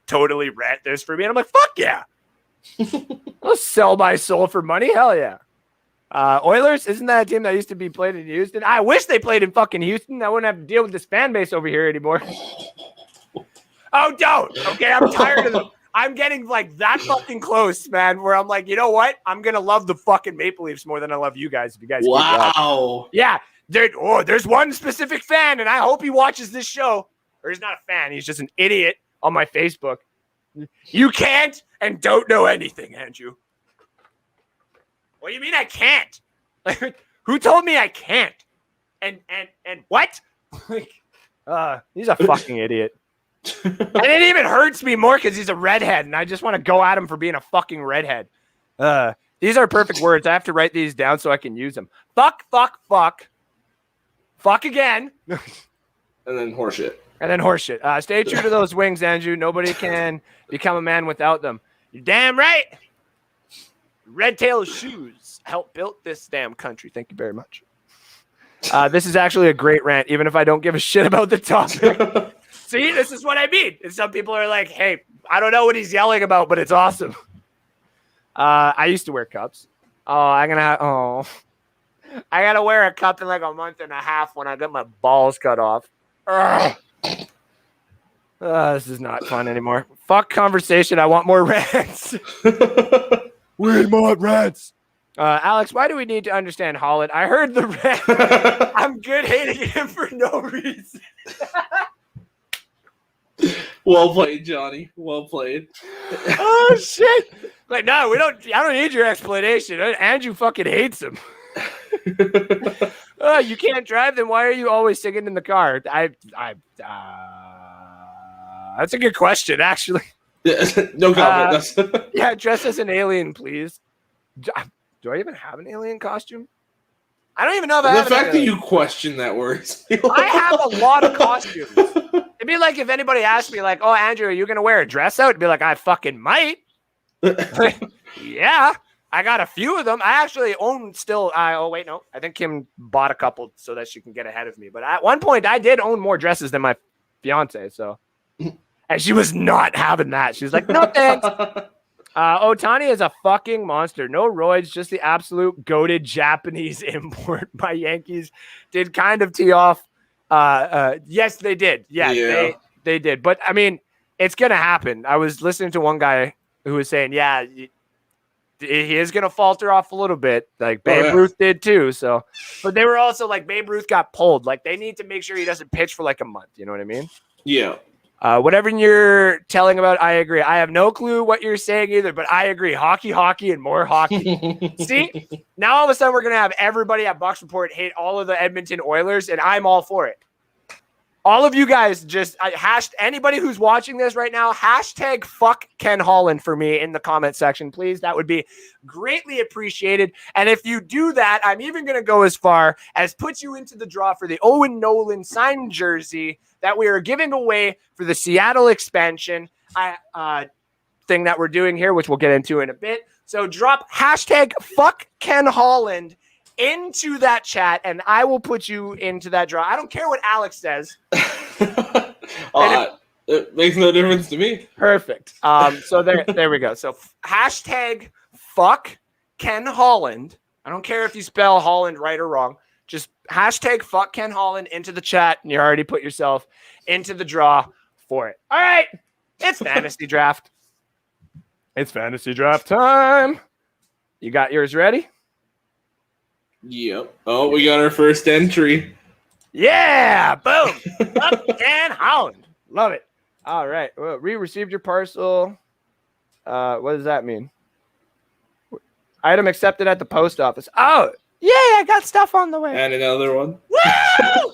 totally rant this for me? And I'm like, fuck yeah. I'll sell my soul for money. Hell yeah. Oilers, isn't that a team that used to be played in Houston? I wish they played in fucking Houston. I wouldn't have to deal with this fan base over here anymore. Oh, don't. Okay, I'm tired of them. I'm getting like that fucking close, man, where I'm like, you know what? I'm going to love the fucking Maple Leafs more than I love you guys. If you guys wow. Yeah. There's one specific fan, and I hope he watches this show. Or he's not a fan. He's just an idiot on my Facebook. You can't and don't know anything, Andrew. What do you mean I can't? Who told me I can't? And what? He's a fucking idiot. And it even hurts me more because he's a redhead, and I just want to go at him for being a fucking redhead. These are perfect words. I have to write these down so I can use them. Fuck, fuck, fuck. Fuck again. And then horseshit. Stay true to those wings, Andrew. Nobody can become a man without them. You're damn right. Red Tail shoes help build this damn country. Thank you very much. This is actually a great rant, even if I don't give a shit about the topic. See, this is what I mean. And some people are like, hey, I don't know what he's yelling about, but it's awesome. I used to wear cups. I got to wear a cup in like a month and a half when I get my balls cut off. This is not fun anymore. Fuck conversation. I want more rants. We want rants. Alex, why do we need to understand Holland? I heard the rant. I'm good hating him for no reason. Well played, Johnny. Well played. Oh shit! Like, no, we don't. I don't need your explanation. Andrew fucking hates him. You can't drive. Then why are you always singing in the car? That's a good question, actually. No comment. Yeah, dress as an alien, please. Do I even have an alien costume? I don't even know if I have. The fact that you question that word. I have a lot of costumes. It'd be like if anybody asked me, like, "Oh, Andrew, are you gonna wear a dress out?" It'd be like, "I fucking might." Yeah, I got a few of them. I actually own still. Oh wait, no, I think Kim bought a couple so that she can get ahead of me. But at one point, I did own more dresses than my fiance. So, and she was not having that. She was like, "No thanks." Otani is a fucking monster. No roids, just the absolute goated Japanese import. My Yankees did kind of tee off. Yes, they did. Yeah. They did. But, I mean, it's going to happen. I was listening to one guy who was saying, yeah, he is going to falter off a little bit. Like Babe Ruth did too. So, but they were also like, Babe Ruth got pulled. Like, they need to make sure he doesn't pitch for like a month. You know what I mean? Yeah. Whatever you're telling about, I agree. I have no clue what you're saying either, but I agree. Hockey, and more hockey. See, now all of a sudden we're going to have everybody at Bucks Report hate all of the Edmonton Oilers, and I'm all for it. All of you guys just anybody who's watching this right now, hashtag fuck Ken Holland for me in the comment section, please. That would be greatly appreciated. And if you do that, I'm even going to go as far as put you into the draw for the Owen Nolan signed jersey that we are giving away for the Seattle expansion thing that we're doing here, which we'll get into in a bit. So drop hashtag fuck Ken Holland into that chat, and I will put you into that draw. I don't care what Alex says. It makes no difference to me. Perfect. So there we go. So hashtag fuck Ken Holland. I don't care if you spell Holland right or wrong. Just hashtag fuck Ken Holland into the chat, and you already put yourself into the draw for it. All right. It's fantasy draft. It's fantasy draft time. You got yours ready? Yep. Oh, we got our first entry. Yeah, boom. Dan Holland. Love it. All right. Well, we received your parcel. What does that mean? Item accepted at the post office. Oh, yeah, I got stuff on the way. And another one. Woo!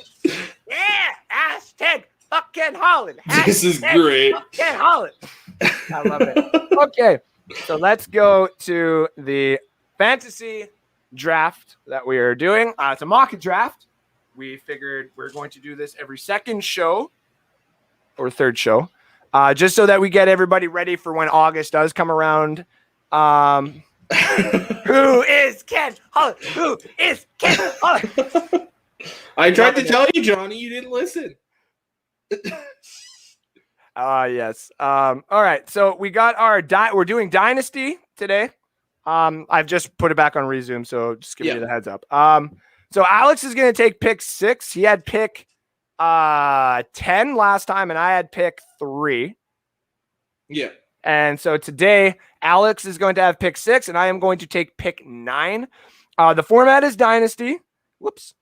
Yeah, hashtag fucking Holland. This is great. Fucking Holland. I love it. Okay, so let's go to the fantasy draft that we are doing. It's a mock draft. We figured we're going to do this every second show or third show, just so that we get everybody ready for when August does come around. Who is Ken Holland? Who is Ken Holland? I tried to tell you, Johnny. You didn't listen. Yes. All right. So we got our we're doing Dynasty today. I've just put it back on resume, so just give you the heads up. So Alex is going to take pick 6. He had pick 10 last time, and I had pick 3. Yeah. And so today, Alex is going to have pick 6, and I am going to take pick 9. The format is Dynasty. Whoops.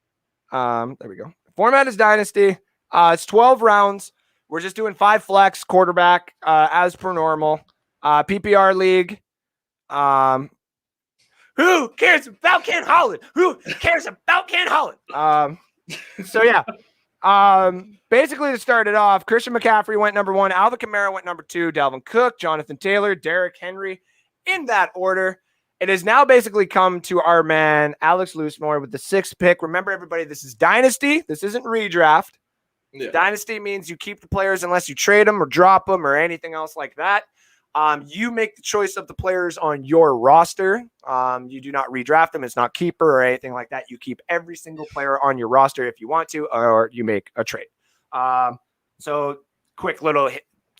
There we go. Format is Dynasty. It's 12 rounds. We're just doing 5 flex, quarterback, as per normal. PPR league. Who cares about Ken Holland? Who cares about Ken Holland? So yeah. Basically to start it off, Christian McCaffrey went number 1, Alvin Kamara went number 2, Dalvin Cook, Jonathan Taylor, Derrick Henry, in that order. It has now basically come to our man Alex Loosemore with the 6th pick. Remember, everybody, this is Dynasty. This isn't redraft. Yeah. Dynasty means you keep the players unless you trade them or drop them or anything else like that. You make the choice of the players on your roster. You do not redraft them. It's not keeper or anything like that. You keep every single player on your roster if you want to, or you make a trade. So quick little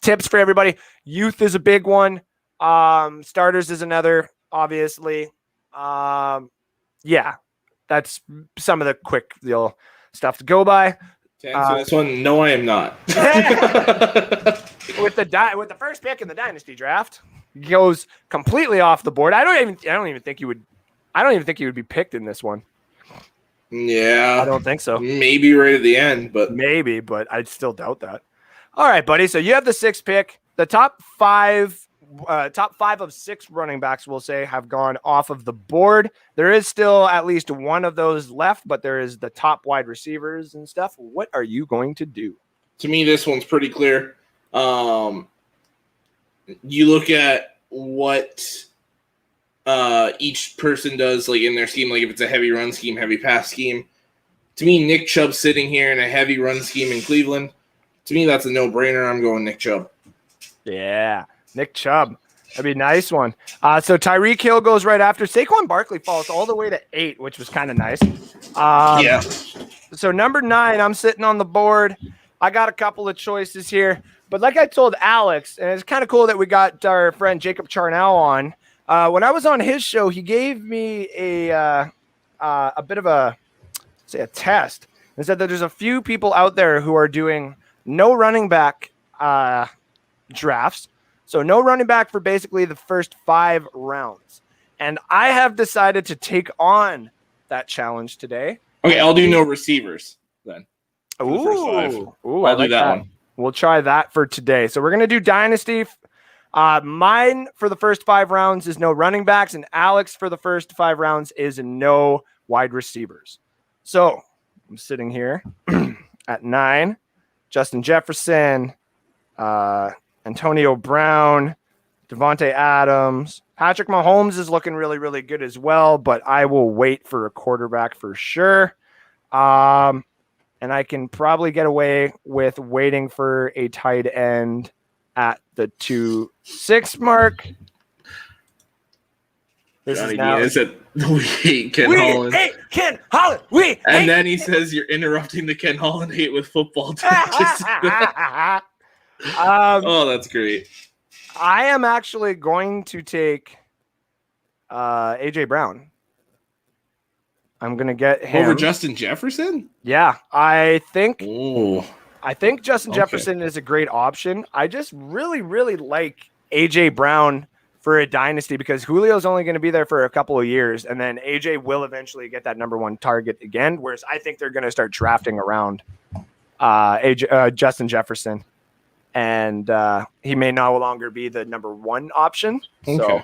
tips for everybody. Youth is a big one. Starters is another, obviously. Yeah, that's some of the quick little stuff to go by. To answer this one, no, I am not. With the first pick in the Dynasty draft, goes completely off the board. I don't even think you would be picked in this one. Yeah, I don't think so. Maybe right at the end, but I'd still doubt that. All right, buddy. So you have the 6th pick. The top five of 6 running backs, we'll say, have gone off of the board. There is still at least one of those left, but there is the top wide receivers and stuff. What are you going to do? To me, this one's pretty clear. You look at what each person does, like in their scheme, like if it's a heavy run scheme, heavy pass scheme. To me, Nick Chubb sitting here in a heavy run scheme in Cleveland. To me, that's a no-brainer. I'm going Nick Chubb. Yeah, Nick Chubb. That'd be a nice one. So Tyreek Hill goes right after. Saquon Barkley falls all the way to 8, which was kind of nice. Yeah. So number 9, I'm sitting on the board. I got a couple of choices here. But like I told Alex, and it's kind of cool that we got our friend Jacob Charnell on. When I was on his show, he gave me a bit of a test. He said that there's a few people out there who are doing no running back drafts. So no running back for basically the first 5 rounds. And I have decided to take on that challenge today. Okay, I'll do no receivers then. Ooh, I'll do that one. We'll try that for today. So we're going to do Dynasty. Mine for the first 5 rounds is no running backs, and Alex for the first 5 rounds is no wide receivers. So I'm sitting here at 9. Justin Jefferson, Antonio Brown, Devontae Adams. Patrick Mahomes is looking really, really good as well, but I will wait for a quarterback for sure. And I can probably get away with waiting for a tight end at the 2-6 mark. This Johnny is now. D said, we hate Ken Holland. We hate Ken Holland. And then he says you're interrupting the Ken Holland hate with football. Oh, that's great. I am actually going to take AJ Brown. I'm going to get him over Justin Jefferson. Yeah, I think Justin Okay. Jefferson is a great option. I just really, really like AJ Brown for a dynasty because Julio's only going to be there for a couple of years, and then AJ will eventually get that number one target again. Whereas I think they're going to start drafting around Justin Jefferson, and he may no longer be the number one option. Okay. So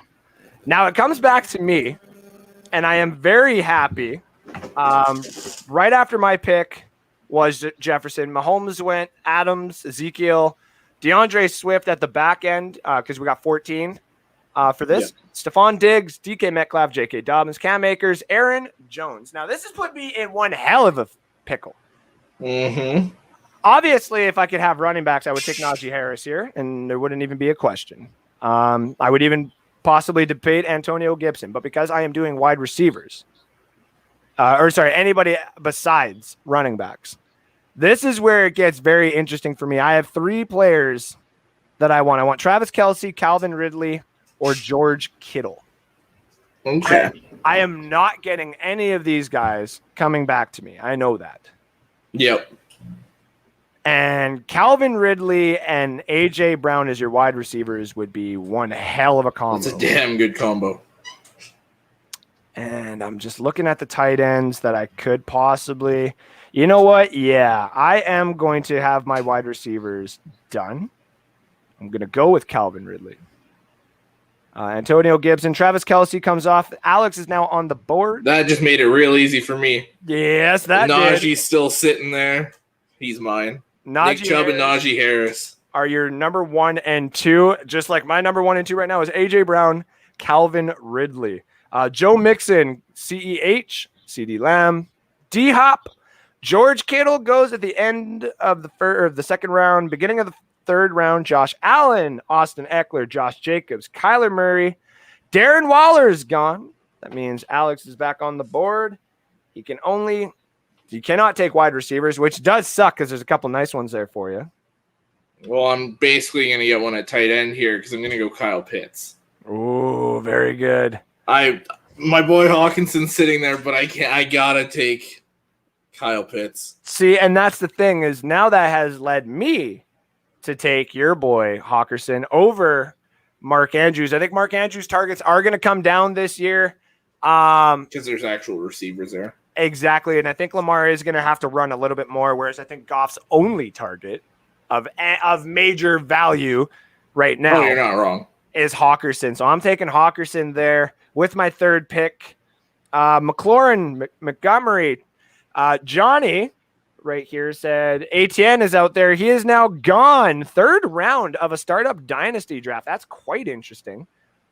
now it comes back to me, and I am very happy. Right after my pick was Jefferson, Mahomes went, Adams, Ezekiel, DeAndre Swift at the back end because we got 14 for this. Yeah. Stephon Diggs, DK Metcalf, J.K. Dobbins, Cam Akers, Aaron Jones. Now, this has put me in one hell of a pickle. Mm-hmm. Obviously, if I could have running backs, I would take Najee Harris here, and there wouldn't even be a question. I would even possibly debate Antonio Gibson, but because I am doing wide receivers, anybody besides running backs, this is where it gets very interesting for me. I have three players that I want. I want Travis Kelce, Calvin Ridley, or George Kittle. Okay. I am not getting any of these guys coming back to me. I know that. Yep. And Calvin Ridley and A.J. Brown as your wide receivers would be one hell of a combo. It's a damn good combo. And I'm just looking at the tight ends that I could possibly... You know what? Yeah, I am going to have my wide receivers done. I'm going to go with Calvin Ridley. Antonio Gibson, Travis Kelce comes off. Alex is now on the board. That just made it real easy for me. Yes, that Najee's did. Still sitting there. He's mine. Nick Chubb and Najee Harris are your number 1 and 2. Just like my number 1 and 2 right now is A.J. Brown, Calvin Ridley. Joe Mixon, CEH, CeeDee Lamb, D-Hop. George Kittle goes at the end of the second round, beginning of the third round. Josh Allen, Austin Eckler, Josh Jacobs, Kyler Murray. Darren Waller's gone. That means Alex is back on the board. You cannot take wide receivers, which does suck because there's a couple nice ones there for you. Well, I'm basically going to get one at tight end here because I'm going to go Kyle Pitts. Ooh, very good. My boy Hawkinson's sitting there, but I gotta take Kyle Pitts. See, and that's the thing is now that has led me to take your boy Hawkinson over Mark Andrews. I think Mark Andrews' targets are going to come down this year. Because there's actual receivers there. Exactly, and I think Lamar is going to have to run a little bit more, whereas I think Goff's only target of major value right now you're not wrong. Is Hawkinson. So I'm taking Hawkinson there with my third pick. McLaurin, Montgomery, Johnny right here said ATN is out there. He is now gone. Third round of a startup dynasty draft. That's quite interesting.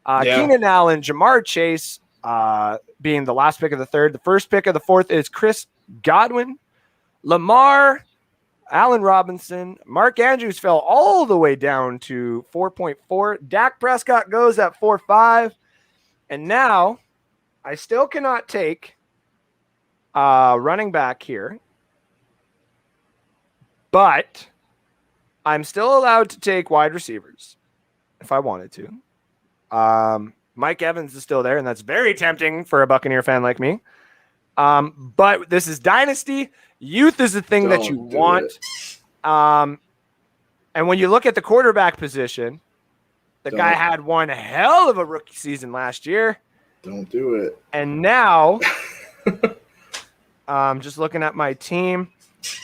Keenan Allen, Jamar Chase being the last pick of the third. The first pick of the fourth is Chris Godwin, Lamar, Allen Robinson. Mark Andrews fell all the way down to 4.4. Dak Prescott goes at 4.5. And now I still cannot take running back here, but I'm still allowed to take wide receivers if I wanted to. Mike Evans is still there, and that's very tempting for a Buccaneer fan like me. But this is Dynasty. Youth is the thing that you want. And when you look at the quarterback position, the guy had one hell of a rookie season last year. Don't do it. And now, just looking at my team,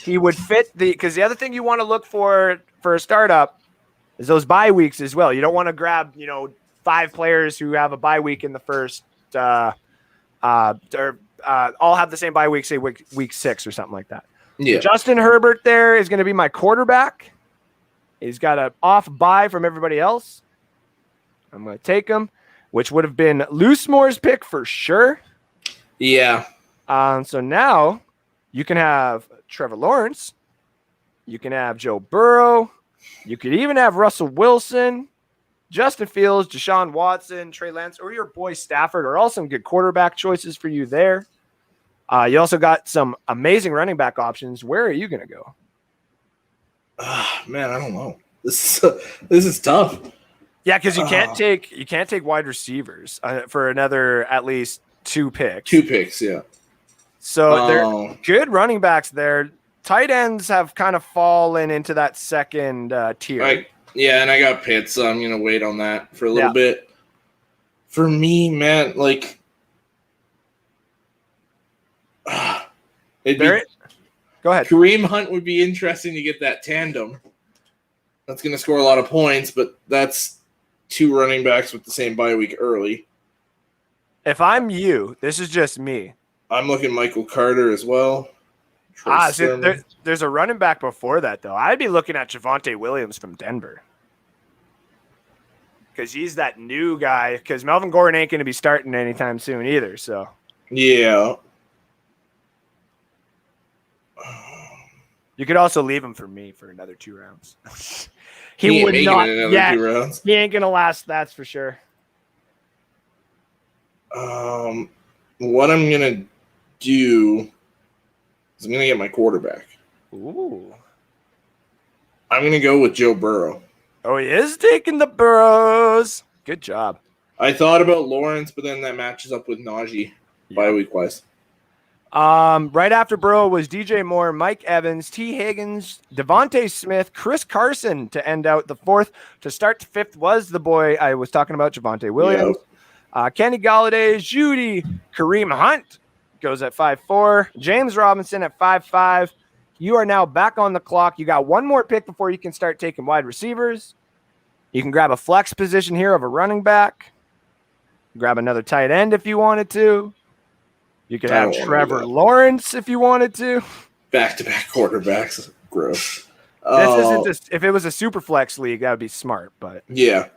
he would fit because the other thing you want to look for a startup is those bye weeks as well. You don't want to grab, 5 players who have a bye week in the first, all have the same bye week, say week 6 or something like that. Yeah. Justin Herbert there is going to be my quarterback. He's got an off bye from everybody else. I'm going to take him, which would have been Loosemore's pick for sure. Yeah. So now you can have Trevor Lawrence. You can have Joe Burrow. You could even have Russell Wilson, Justin Fields, Deshaun Watson, Trey Lance, or your boy Stafford are all some good quarterback choices for you there. You also got some amazing running back options. Where are you going to go? Man, I don't know. This is tough. Yeah, because you can't take wide receivers for another at least 2 picks. 2 picks, yeah. So they're good running backs there. Tight ends have kind of fallen into that second tier. And I got Pitts, so I'm going to wait on that for a little bit. For me, man, like, Go ahead. Kareem Hunt would be interesting to get that tandem. That's going to score a lot of points, but that's 2 running backs with the same bye week early. If I'm you, this is just me. I'm looking Michael Carter as well. There's a running back before that, though. I'd be looking at Javonte Williams from Denver. Because he's that new guy. Because Melvin Gordon ain't going to be starting anytime soon either. So yeah. You could also leave him for me for another 2 rounds. he would not. 2 rounds. He ain't going to last, that's for sure. What I'm going to do is I'm going to get my quarterback. Ooh. I'm going to go with Joe Burrow. Oh, he is taking the Burrows. Good job. I thought about Lawrence, but then that matches up with Najee bye week wise. Right after Burrow was DJ Moore, Mike Evans, T. Higgins, Devontae Smith, Chris Carson to end out the 4th. To start the 5th was the boy I was talking about, Javonte Williams. Yep. Kenny Galladay, Judy, Kareem Hunt goes at 5-4. James Robinson at 5-5. You are now back on the clock. You got 1 more pick before you can start taking wide receivers. You can grab a flex position here of a running back. Grab another tight end if you wanted to. You could have Trevor Lawrence if you wanted to. Back-to-back quarterbacks. Gross. This isn't just, if it was a super flex league, that would be smart, but yeah.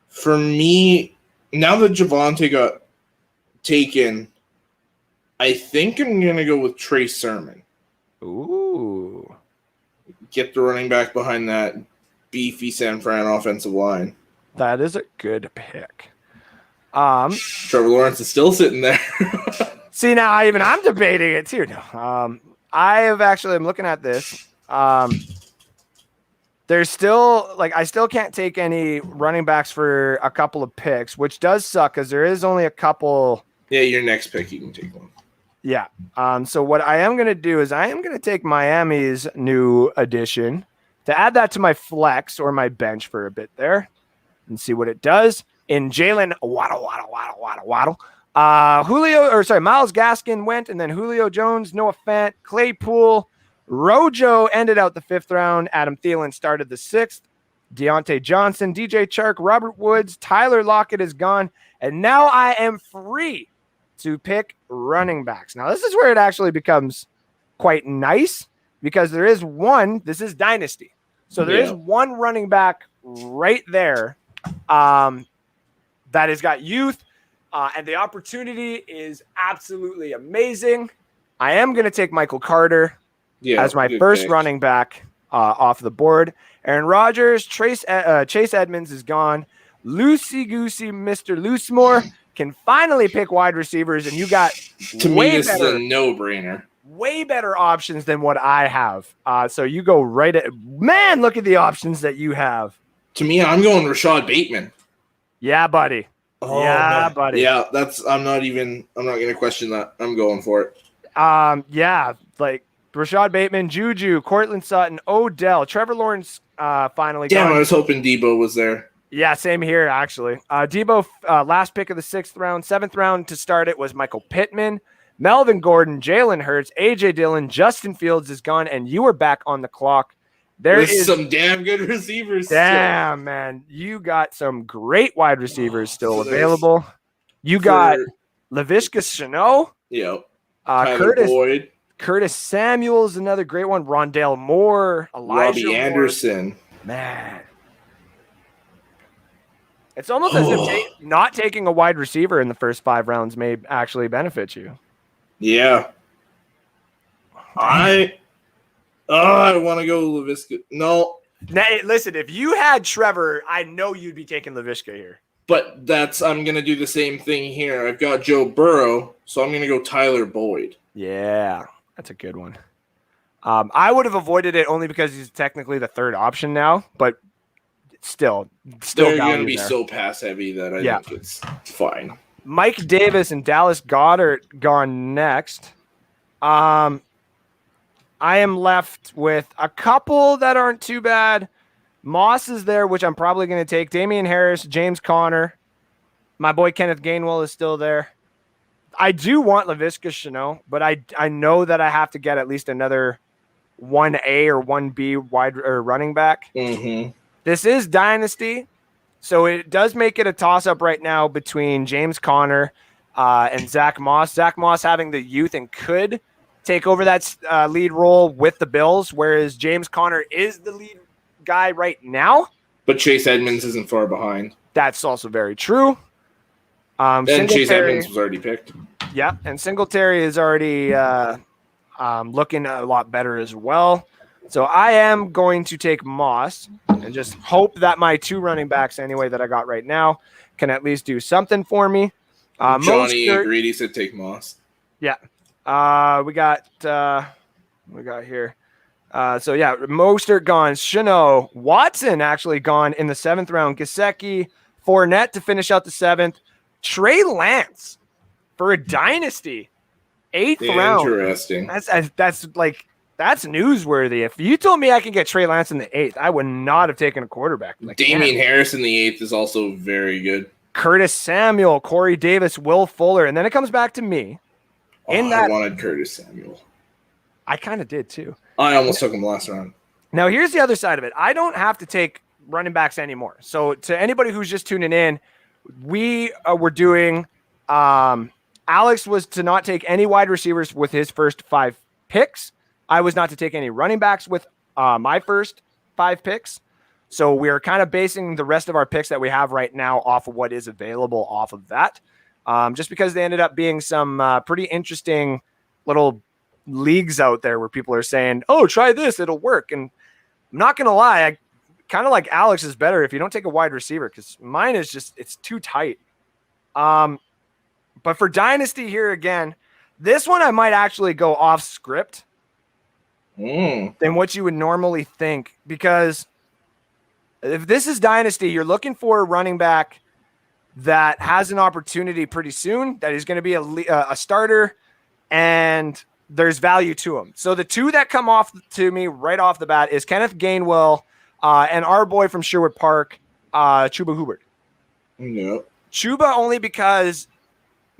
For me, now that Javonte got taken, I think I'm gonna go with Trey Sermon. Ooh. Get the running back behind that beefy San Fran offensive line. That is a good pick. Trevor Lawrence is still sitting there. See, now I'm debating it too. No. I'm looking at this. There's still, I still can't take any running backs for a couple of picks, which does suck because there is only a couple. Yeah, your next pick, you can take one. Yeah. So what I am going to do is I am going to take Miami's new addition to add that to my flex or my bench for a bit there and see what it does. In Jalen Waddle. Myles Gaskin went, and then Julio Jones, Noah Fant, Claypool, Rojo ended out the 5th round. Adam Thielen started the 6th. Deontay Johnson, DJ Chark, Robert Woods, Tyler Lockett is gone. And now I am free to pick running backs. Now, this is where it actually becomes quite nice because there is one. This is Dynasty. So there is one running back right there that has got youth, and the opportunity is absolutely amazing. I am going to take Michael Carter as my first pick. Running back off the board. Aaron Rodgers, Chase Edmonds is gone. Loosey-goosey Mr. Loosemore can finally pick wide receivers, and you got to me, this is a no-brainer. Way better options than what I have. So you go right at – man, look at the options that you have. To me, I'm going Rashad Bateman. Yeah, buddy. Oh, yeah, buddy. Yeah, I'm not going to question that. I'm going for it. Yeah, Rashad Bateman, Juju, Cortland Sutton, Odell, Trevor Lawrence finally Damn, I was hoping Debo was there. Yeah, same here, actually. Debo, last pick of the 6th round. 7th round to start it was Michael Pittman, Melvin Gordon, Jalen Hurts, A.J. Dillon, Justin Fields is gone, and you are back on the clock. There's some damn good receivers. Damn, man. You got some great wide receivers still available. You got Laviska Shenault. Yep. Curtis Samuel's another great one. Rondale Moore. Elijah Robbie Anderson. Moore. Man. It's almost as if not taking a wide receiver in the first 5 rounds may actually benefit you. Yeah. I want to go Laviska. No. Now, listen, if you had Trevor, I know you'd be taking Laviska here. But I'm going to do the same thing here. I've got Joe Burrow, so I'm going to go Tyler Boyd. Yeah, that's a good one. I would have avoided it only because he's technically the 3rd option now, but still they're going to be so pass heavy that I think it's fine. Mike Davis and Dallas Goedert gone next. I am left with a couple that aren't too bad. Moss is there, which I'm probably going to take. Damian Harris, James Conner. My boy Kenneth Gainwell is still there. I do want Laviska Shenault, but I know that I have to get at least another 1A or 1B wide or running back. Mm-hmm. This is Dynasty, so it does make it a toss-up right now between James Conner and Zach Moss. Zach Moss having the youth and could take over that lead role with the Bills, whereas James Conner is the lead guy right now. But Chase Edmonds isn't far behind. That's also very true. And Chase Edmonds was already picked. Yeah, and Singletary is already looking a lot better as well. So I am going to take Moss and just hope that my 2 running backs anyway that I got right now can at least do something for me. Johnny agreed. He said take Moss. Yeah. We got here. So yeah, Mostert gone. Shenault. Watson actually gone in the 7th round. Gesicki, Fournette to finish out the 7th. Trey Lance for a dynasty. 8th round. Interesting. That's newsworthy. If you told me I can get Trey Lance in the 8th, I would not have taken a quarterback. Damian Harris in the 8th is also very good. Curtis Samuel, Corey Davis, Will Fuller, and then it comes back to me. I wanted Curtis Samuel. I kind of did too. I almost took him last round. Now here's the other side of it. I don't have to take running backs anymore. So to anybody who's just tuning in, we were doing Alex was to not take any wide receivers with his first 5 picks. I was not to take any running backs with my first 5 picks. So we're kind of basing the rest of our picks that we have right now off of what is available off of that. Just because they ended up being some pretty interesting little leagues out there where people are saying, oh, try this, it'll work. And I'm not going to lie, I kind of like Alex is better if you don't take a wide receiver because mine is just, it's too tight. But for Dynasty here again, this one I might actually go off script than what you would normally think, because if this is Dynasty, you're looking for a running back that has an opportunity pretty soon, that is going to be a starter, and there's value to him. So the 2 that come off to me right off the bat is Kenneth Gainwell and our boy from Sherwood Park, Chuba Hubbard. No. Chuba only because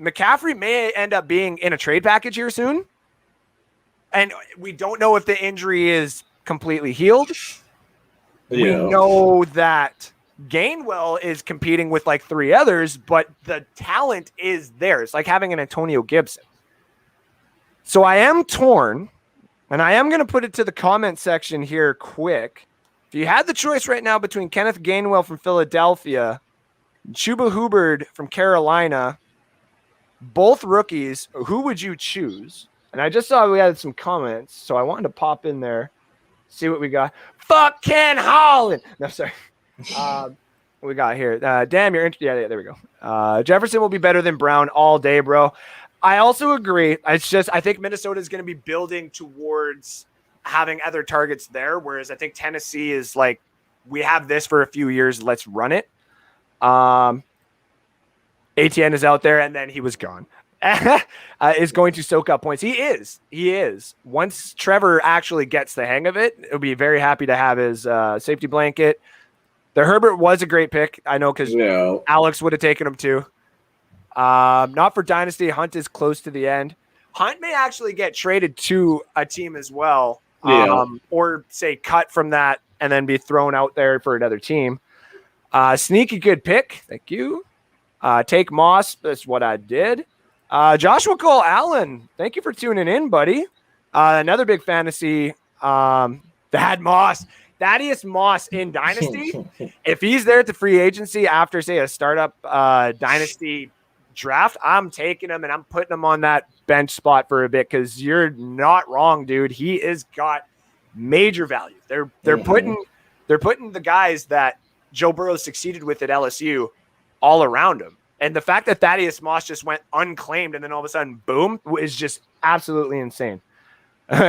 McCaffrey may end up being in a trade package here soon, and we don't know if the injury is completely healed. Yeah. We know that Gainwell is competing with like 3 others, but the talent is there. It's like having an Antonio Gibson. So I am torn, and I am going to put it to the comment section here quick. If you had the choice right now between Kenneth Gainwell from Philadelphia and Chuba Hubbard from Carolina, both rookies, who would you choose? And I just saw we had some comments, so I wanted to pop in there, see what we got. Fuck Ken Holland. No, sorry. We got here. Damn, you're interested. Yeah, there we go. Jefferson will be better than Brown all day, bro. I also agree. It's just I think Minnesota is going to be building towards having other targets there, whereas I think Tennessee is like, we have this for a few years. Let's run it. ATN is out there, and then he was gone. Is going to soak up points. He is. Once Trevor actually gets the hang of it, he'll be very happy to have his safety blanket. The Herbert was a great pick. I know because Alex would have taken him too. Not for Dynasty. Hunt is close to the end. Hunt may actually get traded to a team as well, or say cut from that and then be thrown out there for another team. Sneaky good pick. Thank you. Take Moss. That's what I did. Joshua Cole Allen. Thank you for tuning in, buddy. Another big fantasy. Thaddeus Moss in Dynasty. If he's there at the free agency after, say, a startup Dynasty draft, I'm taking him and I'm putting him on that bench spot for a bit because you're not wrong, dude. He is got major value. They're putting the guys that Joe Burrow succeeded with at LSU all around him. And the fact that Thaddeus Moss just went unclaimed and then all of a sudden, boom, is just absolutely insane. Sup,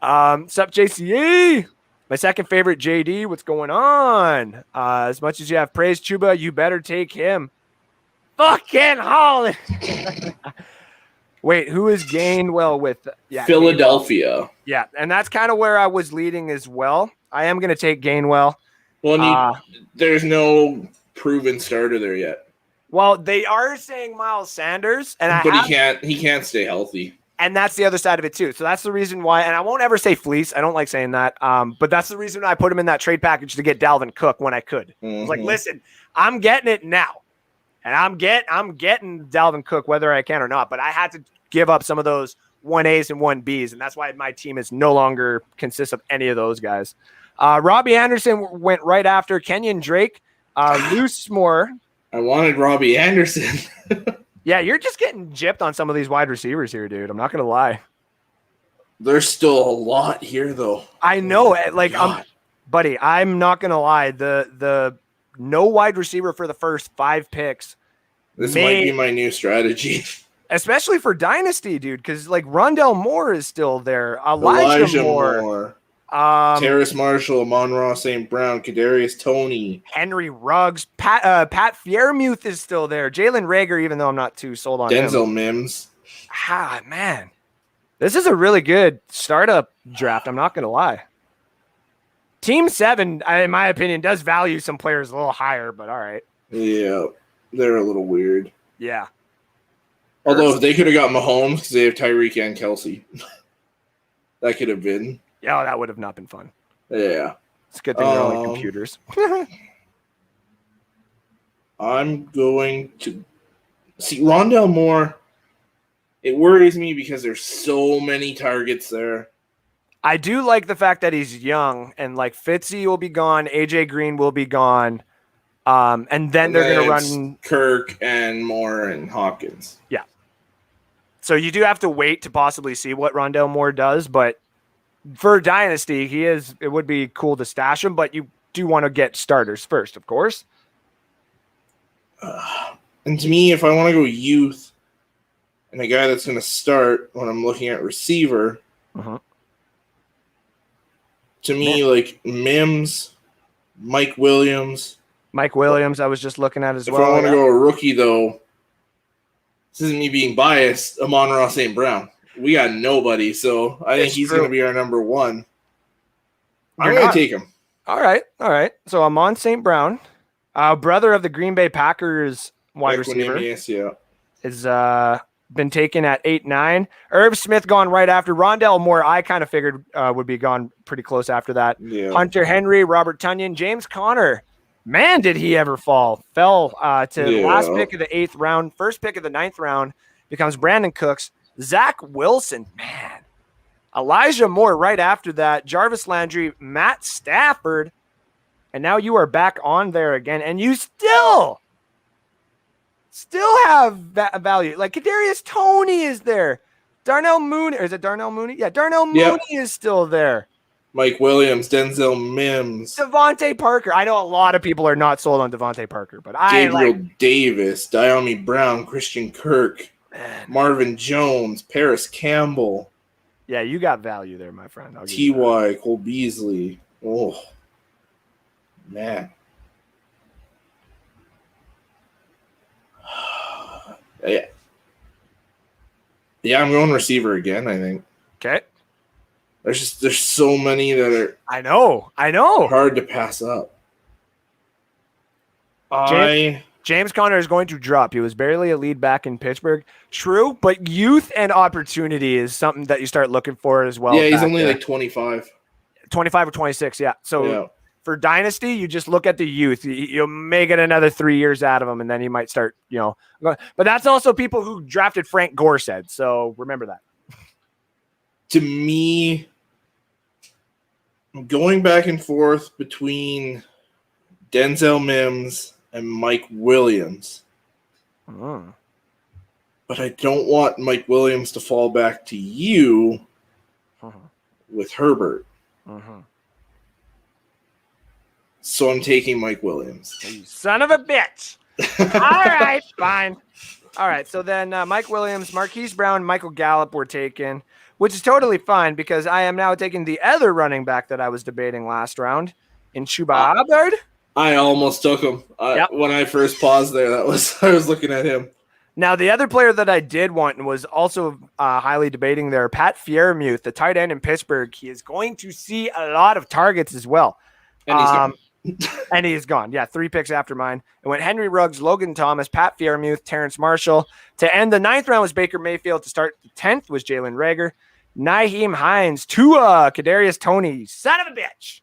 JCE? My second favorite, JD. What's going on? As much as you have praised Chuba, you better take him. Fucking Holland. Wait, who is Gainwell with? Yeah, Philadelphia. Gainwell. Yeah, and that's kind of where I was leading as well. I am going to take Gainwell. Well, there's no proven starter there yet. Well, they are saying Miles Sanders, and but he can't stay healthy. And that's the other side of it too. So that's the reason why, and I won't ever say fleece. I don't like saying that. But that's the reason I put him in that trade package to get Dalvin Cook when I could. I was like, listen, I'm getting it now. And I'm getting Dalvin Cook whether I can or not. But I had to give up some of those 1As and 1Bs. And that's why my team is no longer consists of any of those guys. Robbie Anderson went right after Kenyon Drake. Loosemore. I wanted Robbie Anderson. Yeah, you're just getting gypped on some of these wide receivers here, dude. I'm not going to lie. There's still a lot here, though. I know. Like, buddy, I'm not going to lie. The no wide receiver for the first 5 picks. This might be my new strategy. Especially for Dynasty, dude, because, like, Rondell Moore is still there. Elijah Moore. Terrace Marshall, Amon-Ra St. Brown, Kadarius Toney, Henry Ruggs, Pat Freiermuth is still there. Jalen Reagor, even though I'm not too sold on Denzel him. Mims. Man, this is a really good startup draft. I'm not going to lie. Team 7, in my opinion, does value some players a little higher, but all right. Yeah, they're a little weird. Yeah. Although if they could have got Mahomes because they have Tyreek and Kelsey, that could have been. Yeah, that would have not been fun. Yeah. It's a good thing they're only computers. I'm going to see Rondell Moore. It worries me because there's so many targets there. I do like the fact that he's young and like Fitzy will be gone. AJ Green will be gone. And then they're going to run Kirk and Moore and Hopkins. Yeah. So you do have to wait to possibly see what Rondell Moore does, but for Dynasty, it would be cool to stash him, but you do want to get starters first, of course. And to me, if I want to go youth and a guy that's going to start when I'm looking at receiver, to me, like Mims, Mike Williams. Mike Williams, I was just looking at as well. If I want to go a rookie, though, this isn't me being biased, Amon-Ra St. Brown. We got nobody, so I think he's going to be our number 1. I'm going to take him. All right. So I'm on St. Brown, brother of the Green Bay Packers wide receiver. Is been taken at 8-9. Irv Smith gone right after. Rondell Moore, I kind of figured would be gone pretty close after that. Yeah. Hunter Henry, Robert Tonyan, James Conner. Man, did he ever fall. Fell to the last pick of the 8th round. First pick of the 9th round becomes Brandon Cooks. Zach Wilson, man. Elijah Moore right after that. Jarvis Landry, Matt Stafford. And now you are back on there again. And you still have that value. Like Kadarius Toney is there. Darnell Mooney. Or is it Darnell Mooney? Yeah, Darnell Mooney is still there. Mike Williams, Denzel Mims. Devontae Parker. I know a lot of people are not sold on Devontae Parker, but Gabriel Davis, Diami Brown, Christian Kirk. Man. Marvin Jones, Paris Campbell. Yeah, you got value there, my friend. T.Y., Cole Beasley. Oh, man. Yeah, I'm going receiver again, I think. Okay. There's so many that are I know. Hard to pass up. James Conner is going to drop. He was barely a lead back in Pittsburgh. True, but youth and opportunity is something that you start looking for as well. Yeah, he's only like 25. 25 or 26, yeah. So for Dynasty, you just look at the youth. You'll may get another 3 years out of him, and then he might start, But that's also people who drafted Frank Gore said, so remember that. To me, I'm going back and forth between Denzel Mims and Mike Williams. But I don't want Mike Williams to fall back to you with Herbert. So I'm taking Mike Williams. You son of a bitch. All right, fine. All right, so then Mike Williams, Marquise Brown, Michael Gallup were taken, which is totally fine because I am now taking the other running back that I was debating last round in Chuba Hubbard. I almost took him when I first paused there. I was looking at him. Now, the other player that I did want and was also highly debating there, Pat Freiermuth, the tight end in Pittsburgh. He is going to see a lot of targets as well. And he's gone. And he's gone. Yeah, 3 picks after mine. It went Henry Ruggs, Logan Thomas, Pat Freiermuth, Terrence Marshall. To end the 9th round was Baker Mayfield. To start the 10th was Jalen Reagor, Nyheim Hines, Tua, Kadarius Toney, son of a bitch,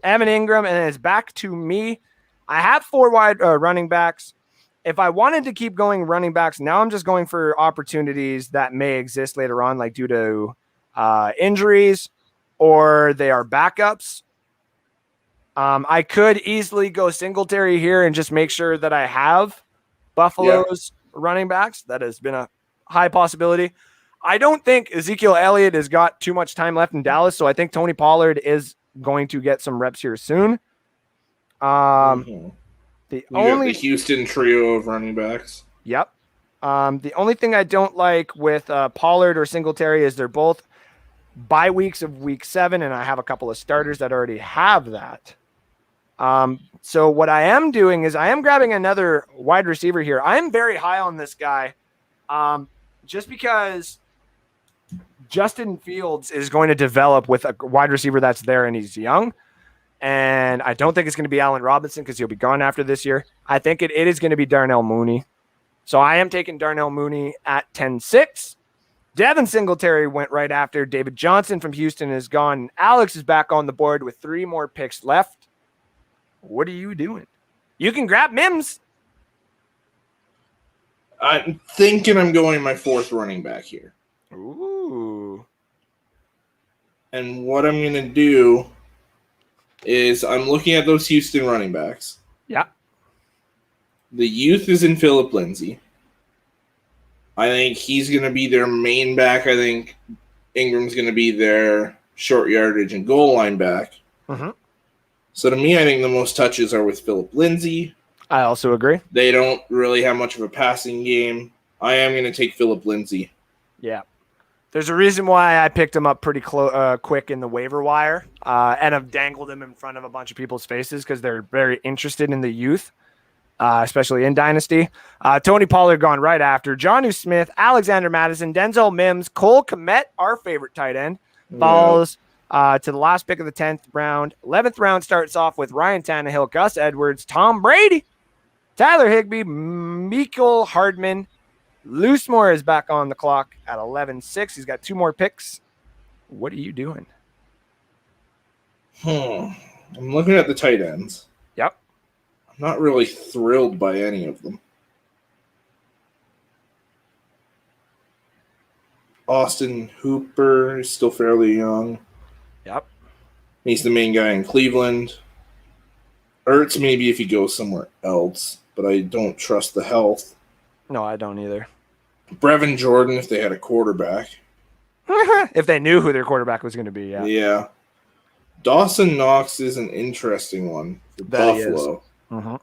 Evan Ingram, and it's back to me. I have 4 wide running backs. If I wanted to keep going running backs, now I'm just going for opportunities that may exist later on, like due to injuries or they are backups. I could easily go Singletary here and just make sure that I have Buffalo's running backs. That has been a high possibility. I don't think Ezekiel Elliott has got too much time left in Dallas, so I think Tony Pollard is going to get some reps here soon. The Houston trio of running backs. Yep. The only thing I don't like with Pollard or Singletary is they're both bye weeks of week 7, and I have a couple of starters that already have that. So what I am doing is I am grabbing another wide receiver here. I am very high on this guy, just because Justin Fields is going to develop with a wide receiver that's there and he's young. And I don't think it's going to be Allen Robinson because he'll be gone after this year. I think it is going to be Darnell Mooney. So I am taking Darnell Mooney at 10-6. Devin Singletary went right after. David Johnson from Houston is gone. Alex is back on the board with 3 more picks left. What are you doing? You can grab Mims. I'm thinking I'm going my 4th running back here. Ooh. And what I'm going to do is I'm looking at those Houston running backs. Yeah. The youth is in Phillip Lindsay. I think he's going to be their main back. I think Ingram's going to be their short yardage and goal line back. Mm-hmm. So to me, I think the most touches are with Phillip Lindsay. I also agree. They don't really have much of a passing game. I am going to take Phillip Lindsay. Yeah. There's a reason why I picked him up pretty quick in the waiver wire and have dangled him in front of a bunch of people's faces because they're very interested in the youth, especially in Dynasty. Tony Pollard gone right after. Jonnu Smith, Alexander Madison, Denzel Mims, Cole Kmet, our favorite tight end, falls to the last pick of the 10th round. 11th round starts off with Ryan Tannehill, Gus Edwards, Tom Brady, Tyler Higbee, Mecole Hardman. Loosemore is back on the clock at 11-6. He's got 2 more picks. What are you doing? I'm looking at the tight ends. Yep. I'm not really thrilled by any of them. Austin Hooper is still fairly young. Yep. He's the main guy in Cleveland. Ertz maybe if he goes somewhere else, but I don't trust the health. No, I don't either. Brevin Jordan if they had a quarterback. If they knew who their quarterback was going to be, yeah. Yeah. Dawson Knox is an interesting one for Buffalo. Mm-hmm.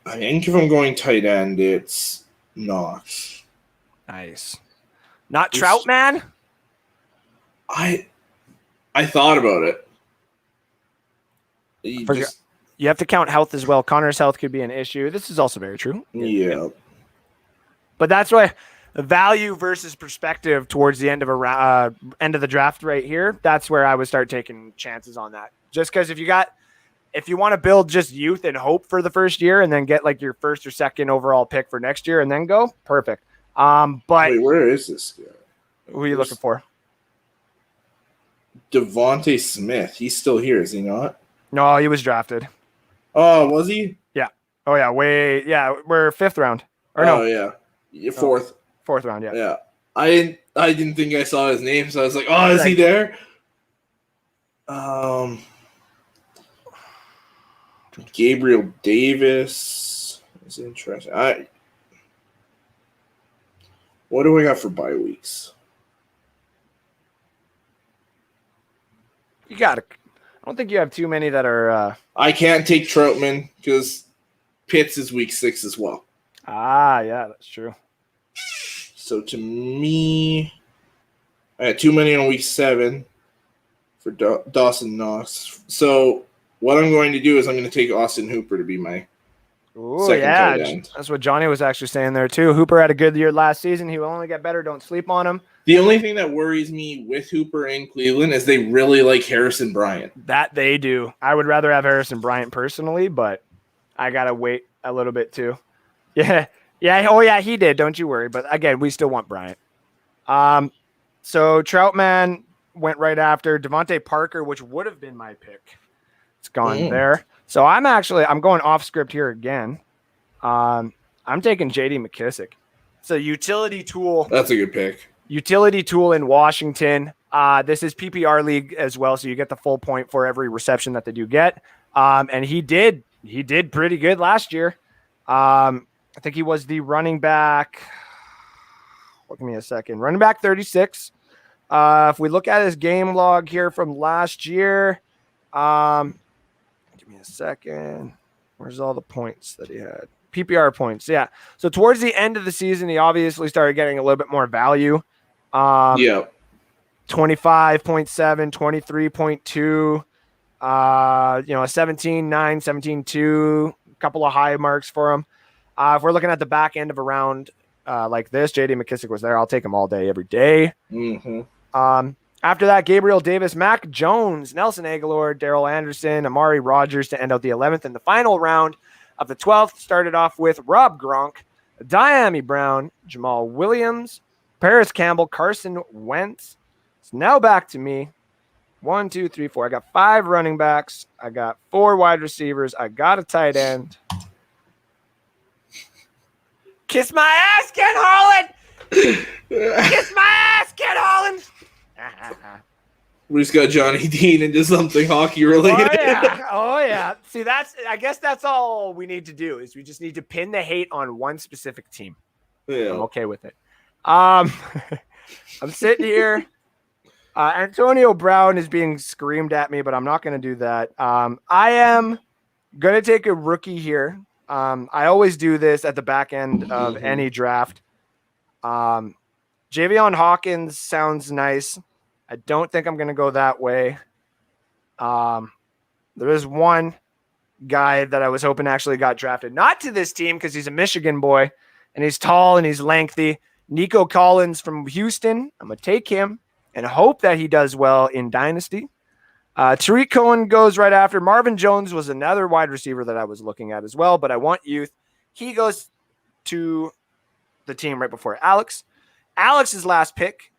I think if I'm going tight end, it's Knox. Nice. Not Troutman? I thought about it. You have to count health as well. Connor's health could be an issue. This is also very true. Yeah. But that's why value versus perspective towards the end of end of the draft right here. That's where I would start taking chances on that. Just because if you want to build just youth and hope for the first year and then get like your 1st or 2nd overall pick for next year and then go, perfect. But wait, where is this guy? Who are you looking for? Devontae Smith. He's still here, is he not? No, he was drafted. Oh, was he? Yeah. Oh yeah. We're 5th round. Or no? Oh yeah. 4th. 4th round. Yeah. Yeah. I didn't think I saw his name, so I was like, oh, is he there? Gabriel Davis is interesting. What do I got for bye weeks? You got it. I don't think you have too many that are. I can't take Troutman because Pitts is week 6 as well. Yeah, that's true. So to me, I had too many on week 7 for Dawson Knox. So what I'm going to do is I'm going to take Austin Hooper to be my second tight end. That's what Johnny was actually saying there too. Hooper had a good year last season. He will only get better. Don't sleep on him. The only thing that worries me with Hooper in Cleveland is they really like Harrison Bryant. That they do. I would rather have Harrison Bryant personally, but I got to wait a little bit too. Yeah. Yeah. Oh, yeah, he did. Don't you worry. But again, we still want Bryant. So Troutman went right after Devontae Parker, which would have been my pick. It's gone there. So I'm going off script here again. I'm taking JD McKissick. It's a utility tool. That's a good pick. Utility tool in Washington. This is PPR league as well, so you get the full point for every reception that they do get. And he did pretty good last year. I think he was the running back. Give me a second. Running back 36. If we look at his game log here from last year, give me a second. Where's all the points that he had? PPR points. Yeah. So towards the end of the season, he obviously started getting a little bit more value. 25.7, 23.2, 17.9, 17.2, a couple of high marks for him. If we're looking at the back end of a round like this, J.D. McKissick was there. I'll take him all day, every day. After that, Gabriel Davis, Mac Jones, Nelson Aguilar, Darrell Anderson, Amari Rogers to end out the 11th. And the final round of the 12th started off with Rob Gronk, Diami Brown, Jamal Williams, Paris Campbell, Carson Wentz. It's now back to me. 1, 2, 3, 4. I got 5 running backs. I got 4 wide receivers. I got a tight end. Kiss my ass, Ken Holland! Kiss my ass, Ken Holland! We just got Johnny Dean into something hockey related. Oh yeah. See, I guess that's all we need to do is we just need to pin the hate on one specific team. Yeah. I'm okay with it. I'm sitting here. Antonio Brown is being screamed at me, but I'm not going to do that. I am going to take a rookie here. I always do this at the back end of any draft. Javion Hawkins sounds nice. I don't think I'm going to go that way. There is one guy that I was hoping actually got drafted. Not to this team because he's a Michigan boy, and he's tall and he's lengthy. Nico Collins from Houston. I'm going to take him and hope that he does well in Dynasty. Tariq Cohen goes right after. Marvin Jones was another wide receiver that I was looking at as well, but I want youth. He goes to the team right before Alex. Alex's last pick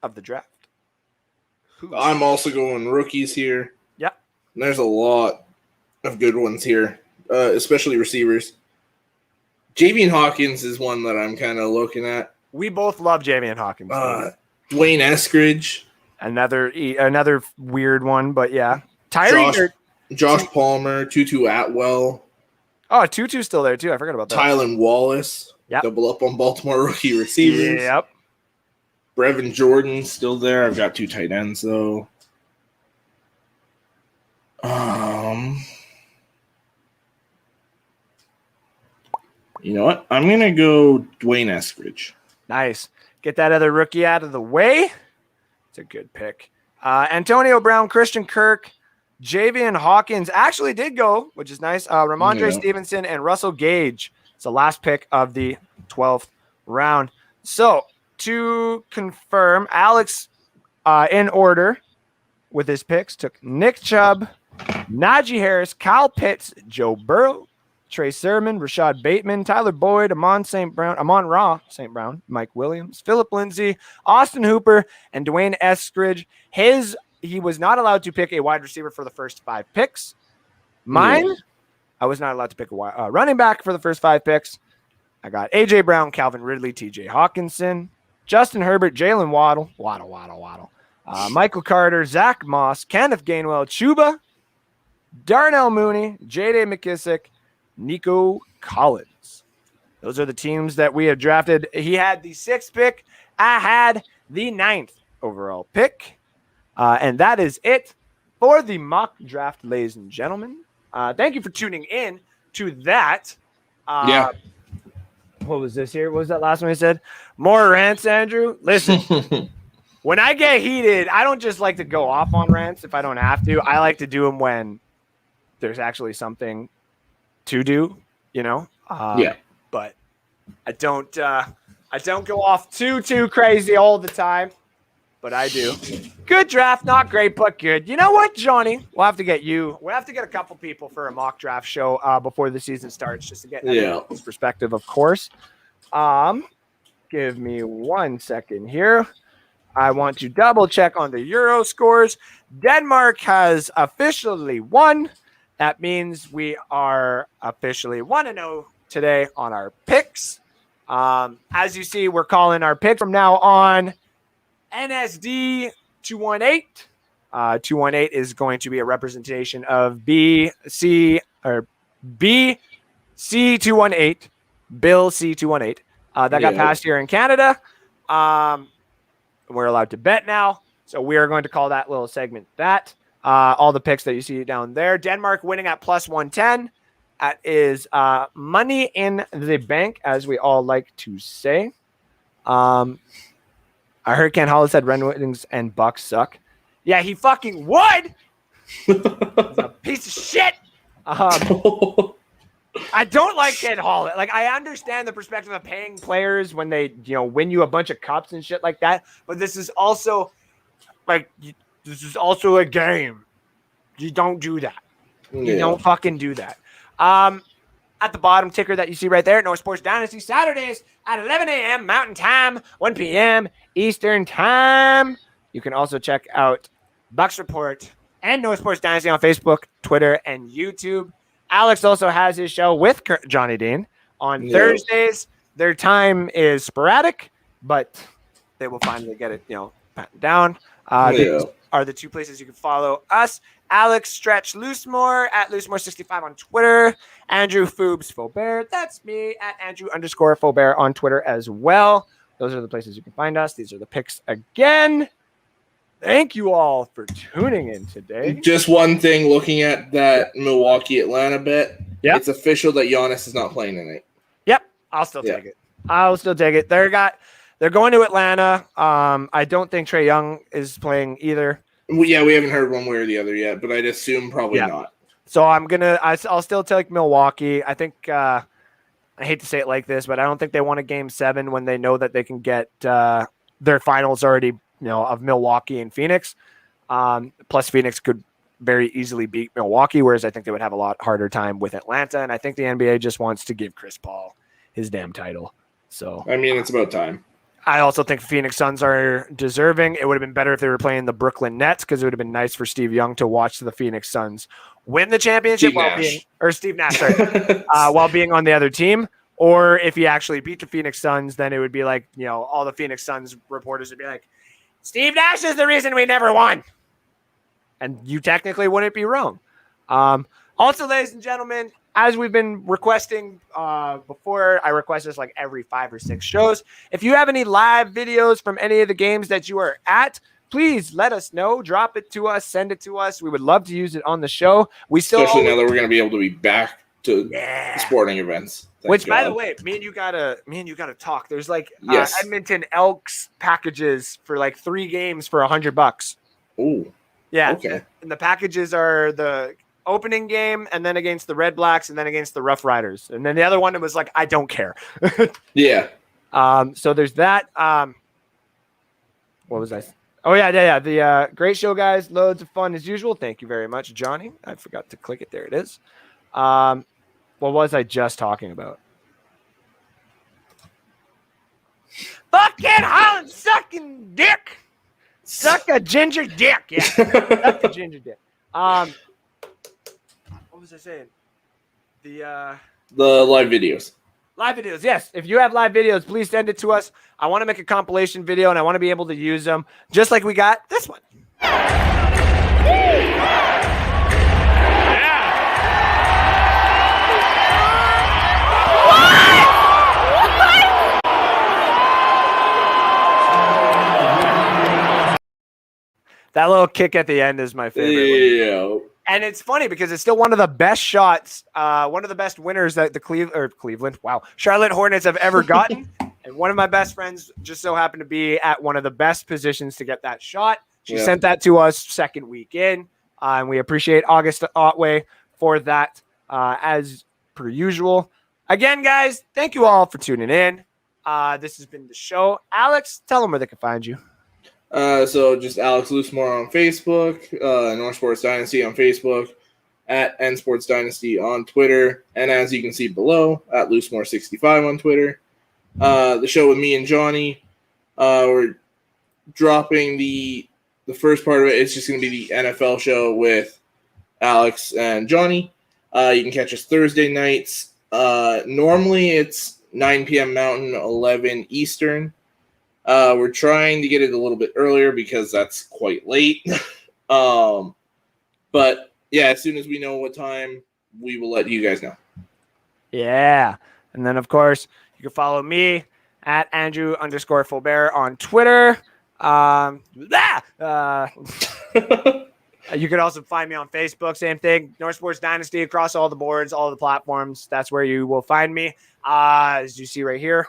of the draft. I'm also going rookies here. Yep. There's a lot of good ones here, especially receivers. Javion Hawkins is one that I'm kind of looking at. We both love Javion Hawkins. Dwayne Eskridge. Another weird one, but yeah. Josh Palmer, Tutu Atwell. Oh, Tutu's still there too. I forgot about that. Tylan Wallace. Yep. Double up on Baltimore rookie receivers. Yep. Brevin Jordan still there. I've got 2 tight ends though. You know what? I'm gonna go Dwayne Eskridge. Nice. Get that other rookie out of the way. It's a good pick. Antonio Brown, Christian Kirk, Javion Hawkins actually did go, which is nice. Ramondre Stevenson and Russell Gage. It's the last pick of the 12th round. So to confirm, Alex, in order with his picks, took Nick Chubb, Najee Harris, Kyle Pitts, Joe Burrow, Trey Sermon, Rashad Bateman, Tyler Boyd, Amon-Ra St. Brown, Mike Williams, Phillip Lindsay, Austin Hooper, and Dwayne Eskridge. He was not allowed to pick a wide receiver for the first 5 picks. Mine, I was not allowed to pick a running back for the first 5 picks. I got A.J. Brown, Calvin Ridley, T.J. Hawkinson, Justin Herbert, Jalen Waddle, Michael Carter, Zach Moss, Kenneth Gainwell, Chuba, Darnell Mooney, J.D. McKissick, Nico Collins. Those are the teams that we have drafted. He had the 6th pick. I had the 9th overall pick. And that is it for the mock draft, ladies and gentlemen. Thank you for tuning in to that. What was this here? What was that last one I said? More rants, Andrew? Listen, when I get heated, I don't just like to go off on rants if I don't have to. I like to do them when there's actually something to do, you know? But I don't I don't go off too crazy all the time, but I do. Good draft, not great, but good. You know what, Johnny? We'll have to get a couple people for a mock draft show before the season starts, just to get everyone's perspective, of course. Give me 1 second here. I want to double check on the Euro scores. Denmark has officially won. That means we are officially 1-0 today on our picks. As you see, we're calling our picks from now on NSD-218. 218 is going to be a representation of BC218, Bill C218. That got passed here in Canada. We're allowed to bet now. So we are going to call that little segment that. All the picks that you see down there. Denmark winning at plus 110. That is money in the bank, as we all like to say. I heard Ken Hollis said Red Wings and Bucks suck. Yeah, he fucking would. He's a piece of shit. I don't like Ken Hollis. Like, I understand the perspective of paying players when they, win you a bunch of cups and shit like that. But this is also this is also a game. You don't do that. You don't fucking do that. At the bottom ticker that you see right there, No Sports Dynasty, Saturdays at 11 a.m. Mountain Time, 1 p.m. Eastern Time. You can also check out Bucks Report and No Sports Dynasty on Facebook, Twitter, and YouTube. Alex also has his show with Johnny Dean on Thursdays. Their time is sporadic, but they will finally get it, patted down. These are the two places you can follow us. Alex Stretch Loosemore at Loosemore65 on Twitter. Andrew Foobs Faubert. That's me at Andrew_Faubert on Twitter as well. Those are the places you can find us. These are the picks again. Thank you all for tuning in today. Just one thing, looking at that Milwaukee-Atlanta bet, it's official that Giannis is not playing tonight. Yep, I'll still take it. I'll still take it. They're going to Atlanta. I don't think Trae Young is playing either. Well, we haven't heard one way or the other yet, but I'd assume probably not. So I'll still take Milwaukee. I think I hate to say it like this, but I don't think they want a game 7 when they know that they can get their finals already, of Milwaukee and Phoenix. Plus Phoenix could very easily beat Milwaukee, whereas I think they would have a lot harder time with Atlanta. And I think the NBA just wants to give Chris Paul his damn title. So it's about time. I also think Phoenix Suns are deserving. It would have been better if they were playing the Brooklyn Nets, because it would have been nice for Steve Young to watch the Phoenix Suns win the championship Steve Nash, while being on the other team. Or if he actually beat the Phoenix Suns, then it would be like, all the Phoenix Suns reporters would be like, Steve Nash is the reason we never won. And you technically wouldn't be wrong. Also, ladies and gentlemen, as we've been requesting before, I request this like every 5 or 6 shows. If you have any live videos from any of the games that you are at, please let us know. Drop it to us. Send it to us. We would love to use it on the show. Especially now that we're going to be able to be back to sporting events. Which, by the way, me and you gotta talk. There's like Edmonton Elks packages for like 3 games for $100. Ooh. Yeah. Okay. And the packages are the opening game, and then against the Red Blacks, and then against the Rough Riders, and then the other one, it was like, I don't care. So there's that. What was I? Oh yeah. The great show, guys. Loads of fun as usual. Thank you very much, Johnny. I forgot to click it. There it is. What was I just talking about? Fucking Holland sucking dick. Suck a ginger dick. Yeah. Suck a ginger dick. What was I saying? The live videos. Live videos, yes. If you have live videos, please send it to us. I want to make a compilation video, and I want to be able to use them, just like we got this one. That little kick at the end is my favorite. Yeah. And it's funny because it's still one of the best shots, one of the best winners that the Charlotte Hornets have ever gotten. And one of my best friends just so happened to be at one of the best positions to get that shot. She sent that to us second week in. And we appreciate August Otway for that, as per usual. Again, guys, thank you all for tuning in. This has been the show. Alex, tell them where they can find you. So just Alex Loosemore on Facebook, North Sports Dynasty on Facebook, at N Sports Dynasty on Twitter, and as you can see below, at Loosemore65 on Twitter. The show with me and Johnny, we're dropping the first part of it. It's just going to be the NFL show with Alex and Johnny. You can catch us Thursday nights. Normally it's 9 p.m. Mountain, 11 Eastern. We're trying to get it a little bit earlier because that's quite late. But yeah, as soon as we know what time, we will let you guys know. Yeah. And then, of course, you can follow me at Andrew_Fulbert on Twitter. You can also find me on Facebook. Same thing. North Sports Dynasty across all the boards, all the platforms. That's where you will find me. As you see right here,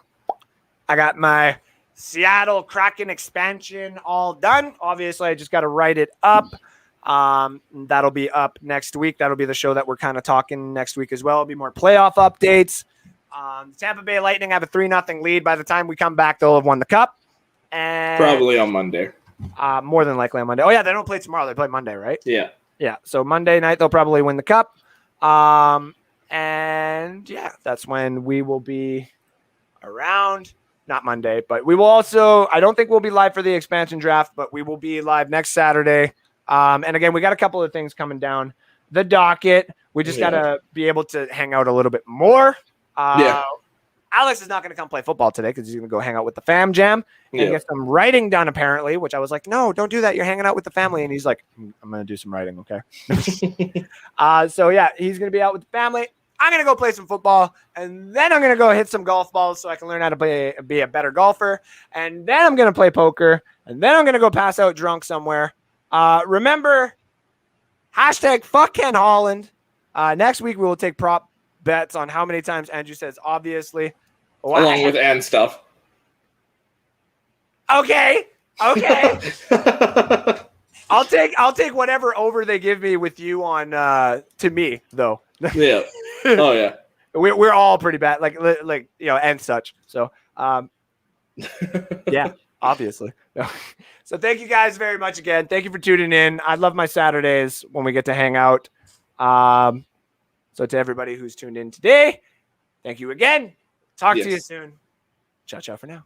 I got my Seattle Kraken expansion all done. Obviously, I just got to write it up. That'll be up next week. That'll be the show that we're kind of talking next week as well. It'll be more playoff updates. Tampa Bay Lightning have a 3-0 lead. By the time we come back, they'll have won the cup. And Probably on Monday. More than likely on Monday. Oh, yeah, they don't play tomorrow. They play Monday, right? Yeah. Yeah, so Monday night, they'll probably win the cup. And, yeah, that's when we will be around. Not Monday, but we will also – I don't think we'll be live for the expansion draft, but we will be live next Saturday. And, again, we got a couple of things coming down the docket. We just got to be able to hang out a little bit more. Alex is not going to come play football today because he's going to go hang out with the fam jam and get some writing done, apparently, which I was like, no, don't do that. You're hanging out with the family. And he's like, I'm going to do some writing, okay? So, yeah, he's going to be out with the family. I'm going to go play some football, and then I'm going to go hit some golf balls so I can learn how to be a better golfer. And then I'm going to play poker, and then I'm going to go pass out drunk somewhere. Remember, hashtag fuck Ken Holland. Next week, we will take prop bets on how many times Andrew says obviously. Along with and stuff. Okay. I'll take whatever over they give me with you on to me though. Yeah. Oh yeah. We're all pretty bad, like and such. So yeah, obviously. So thank you guys very much again. Thank you for tuning in. I love my Saturdays when we get to hang out. So to everybody who's tuned in today, thank you again. Talk to you soon. Ciao, ciao for now.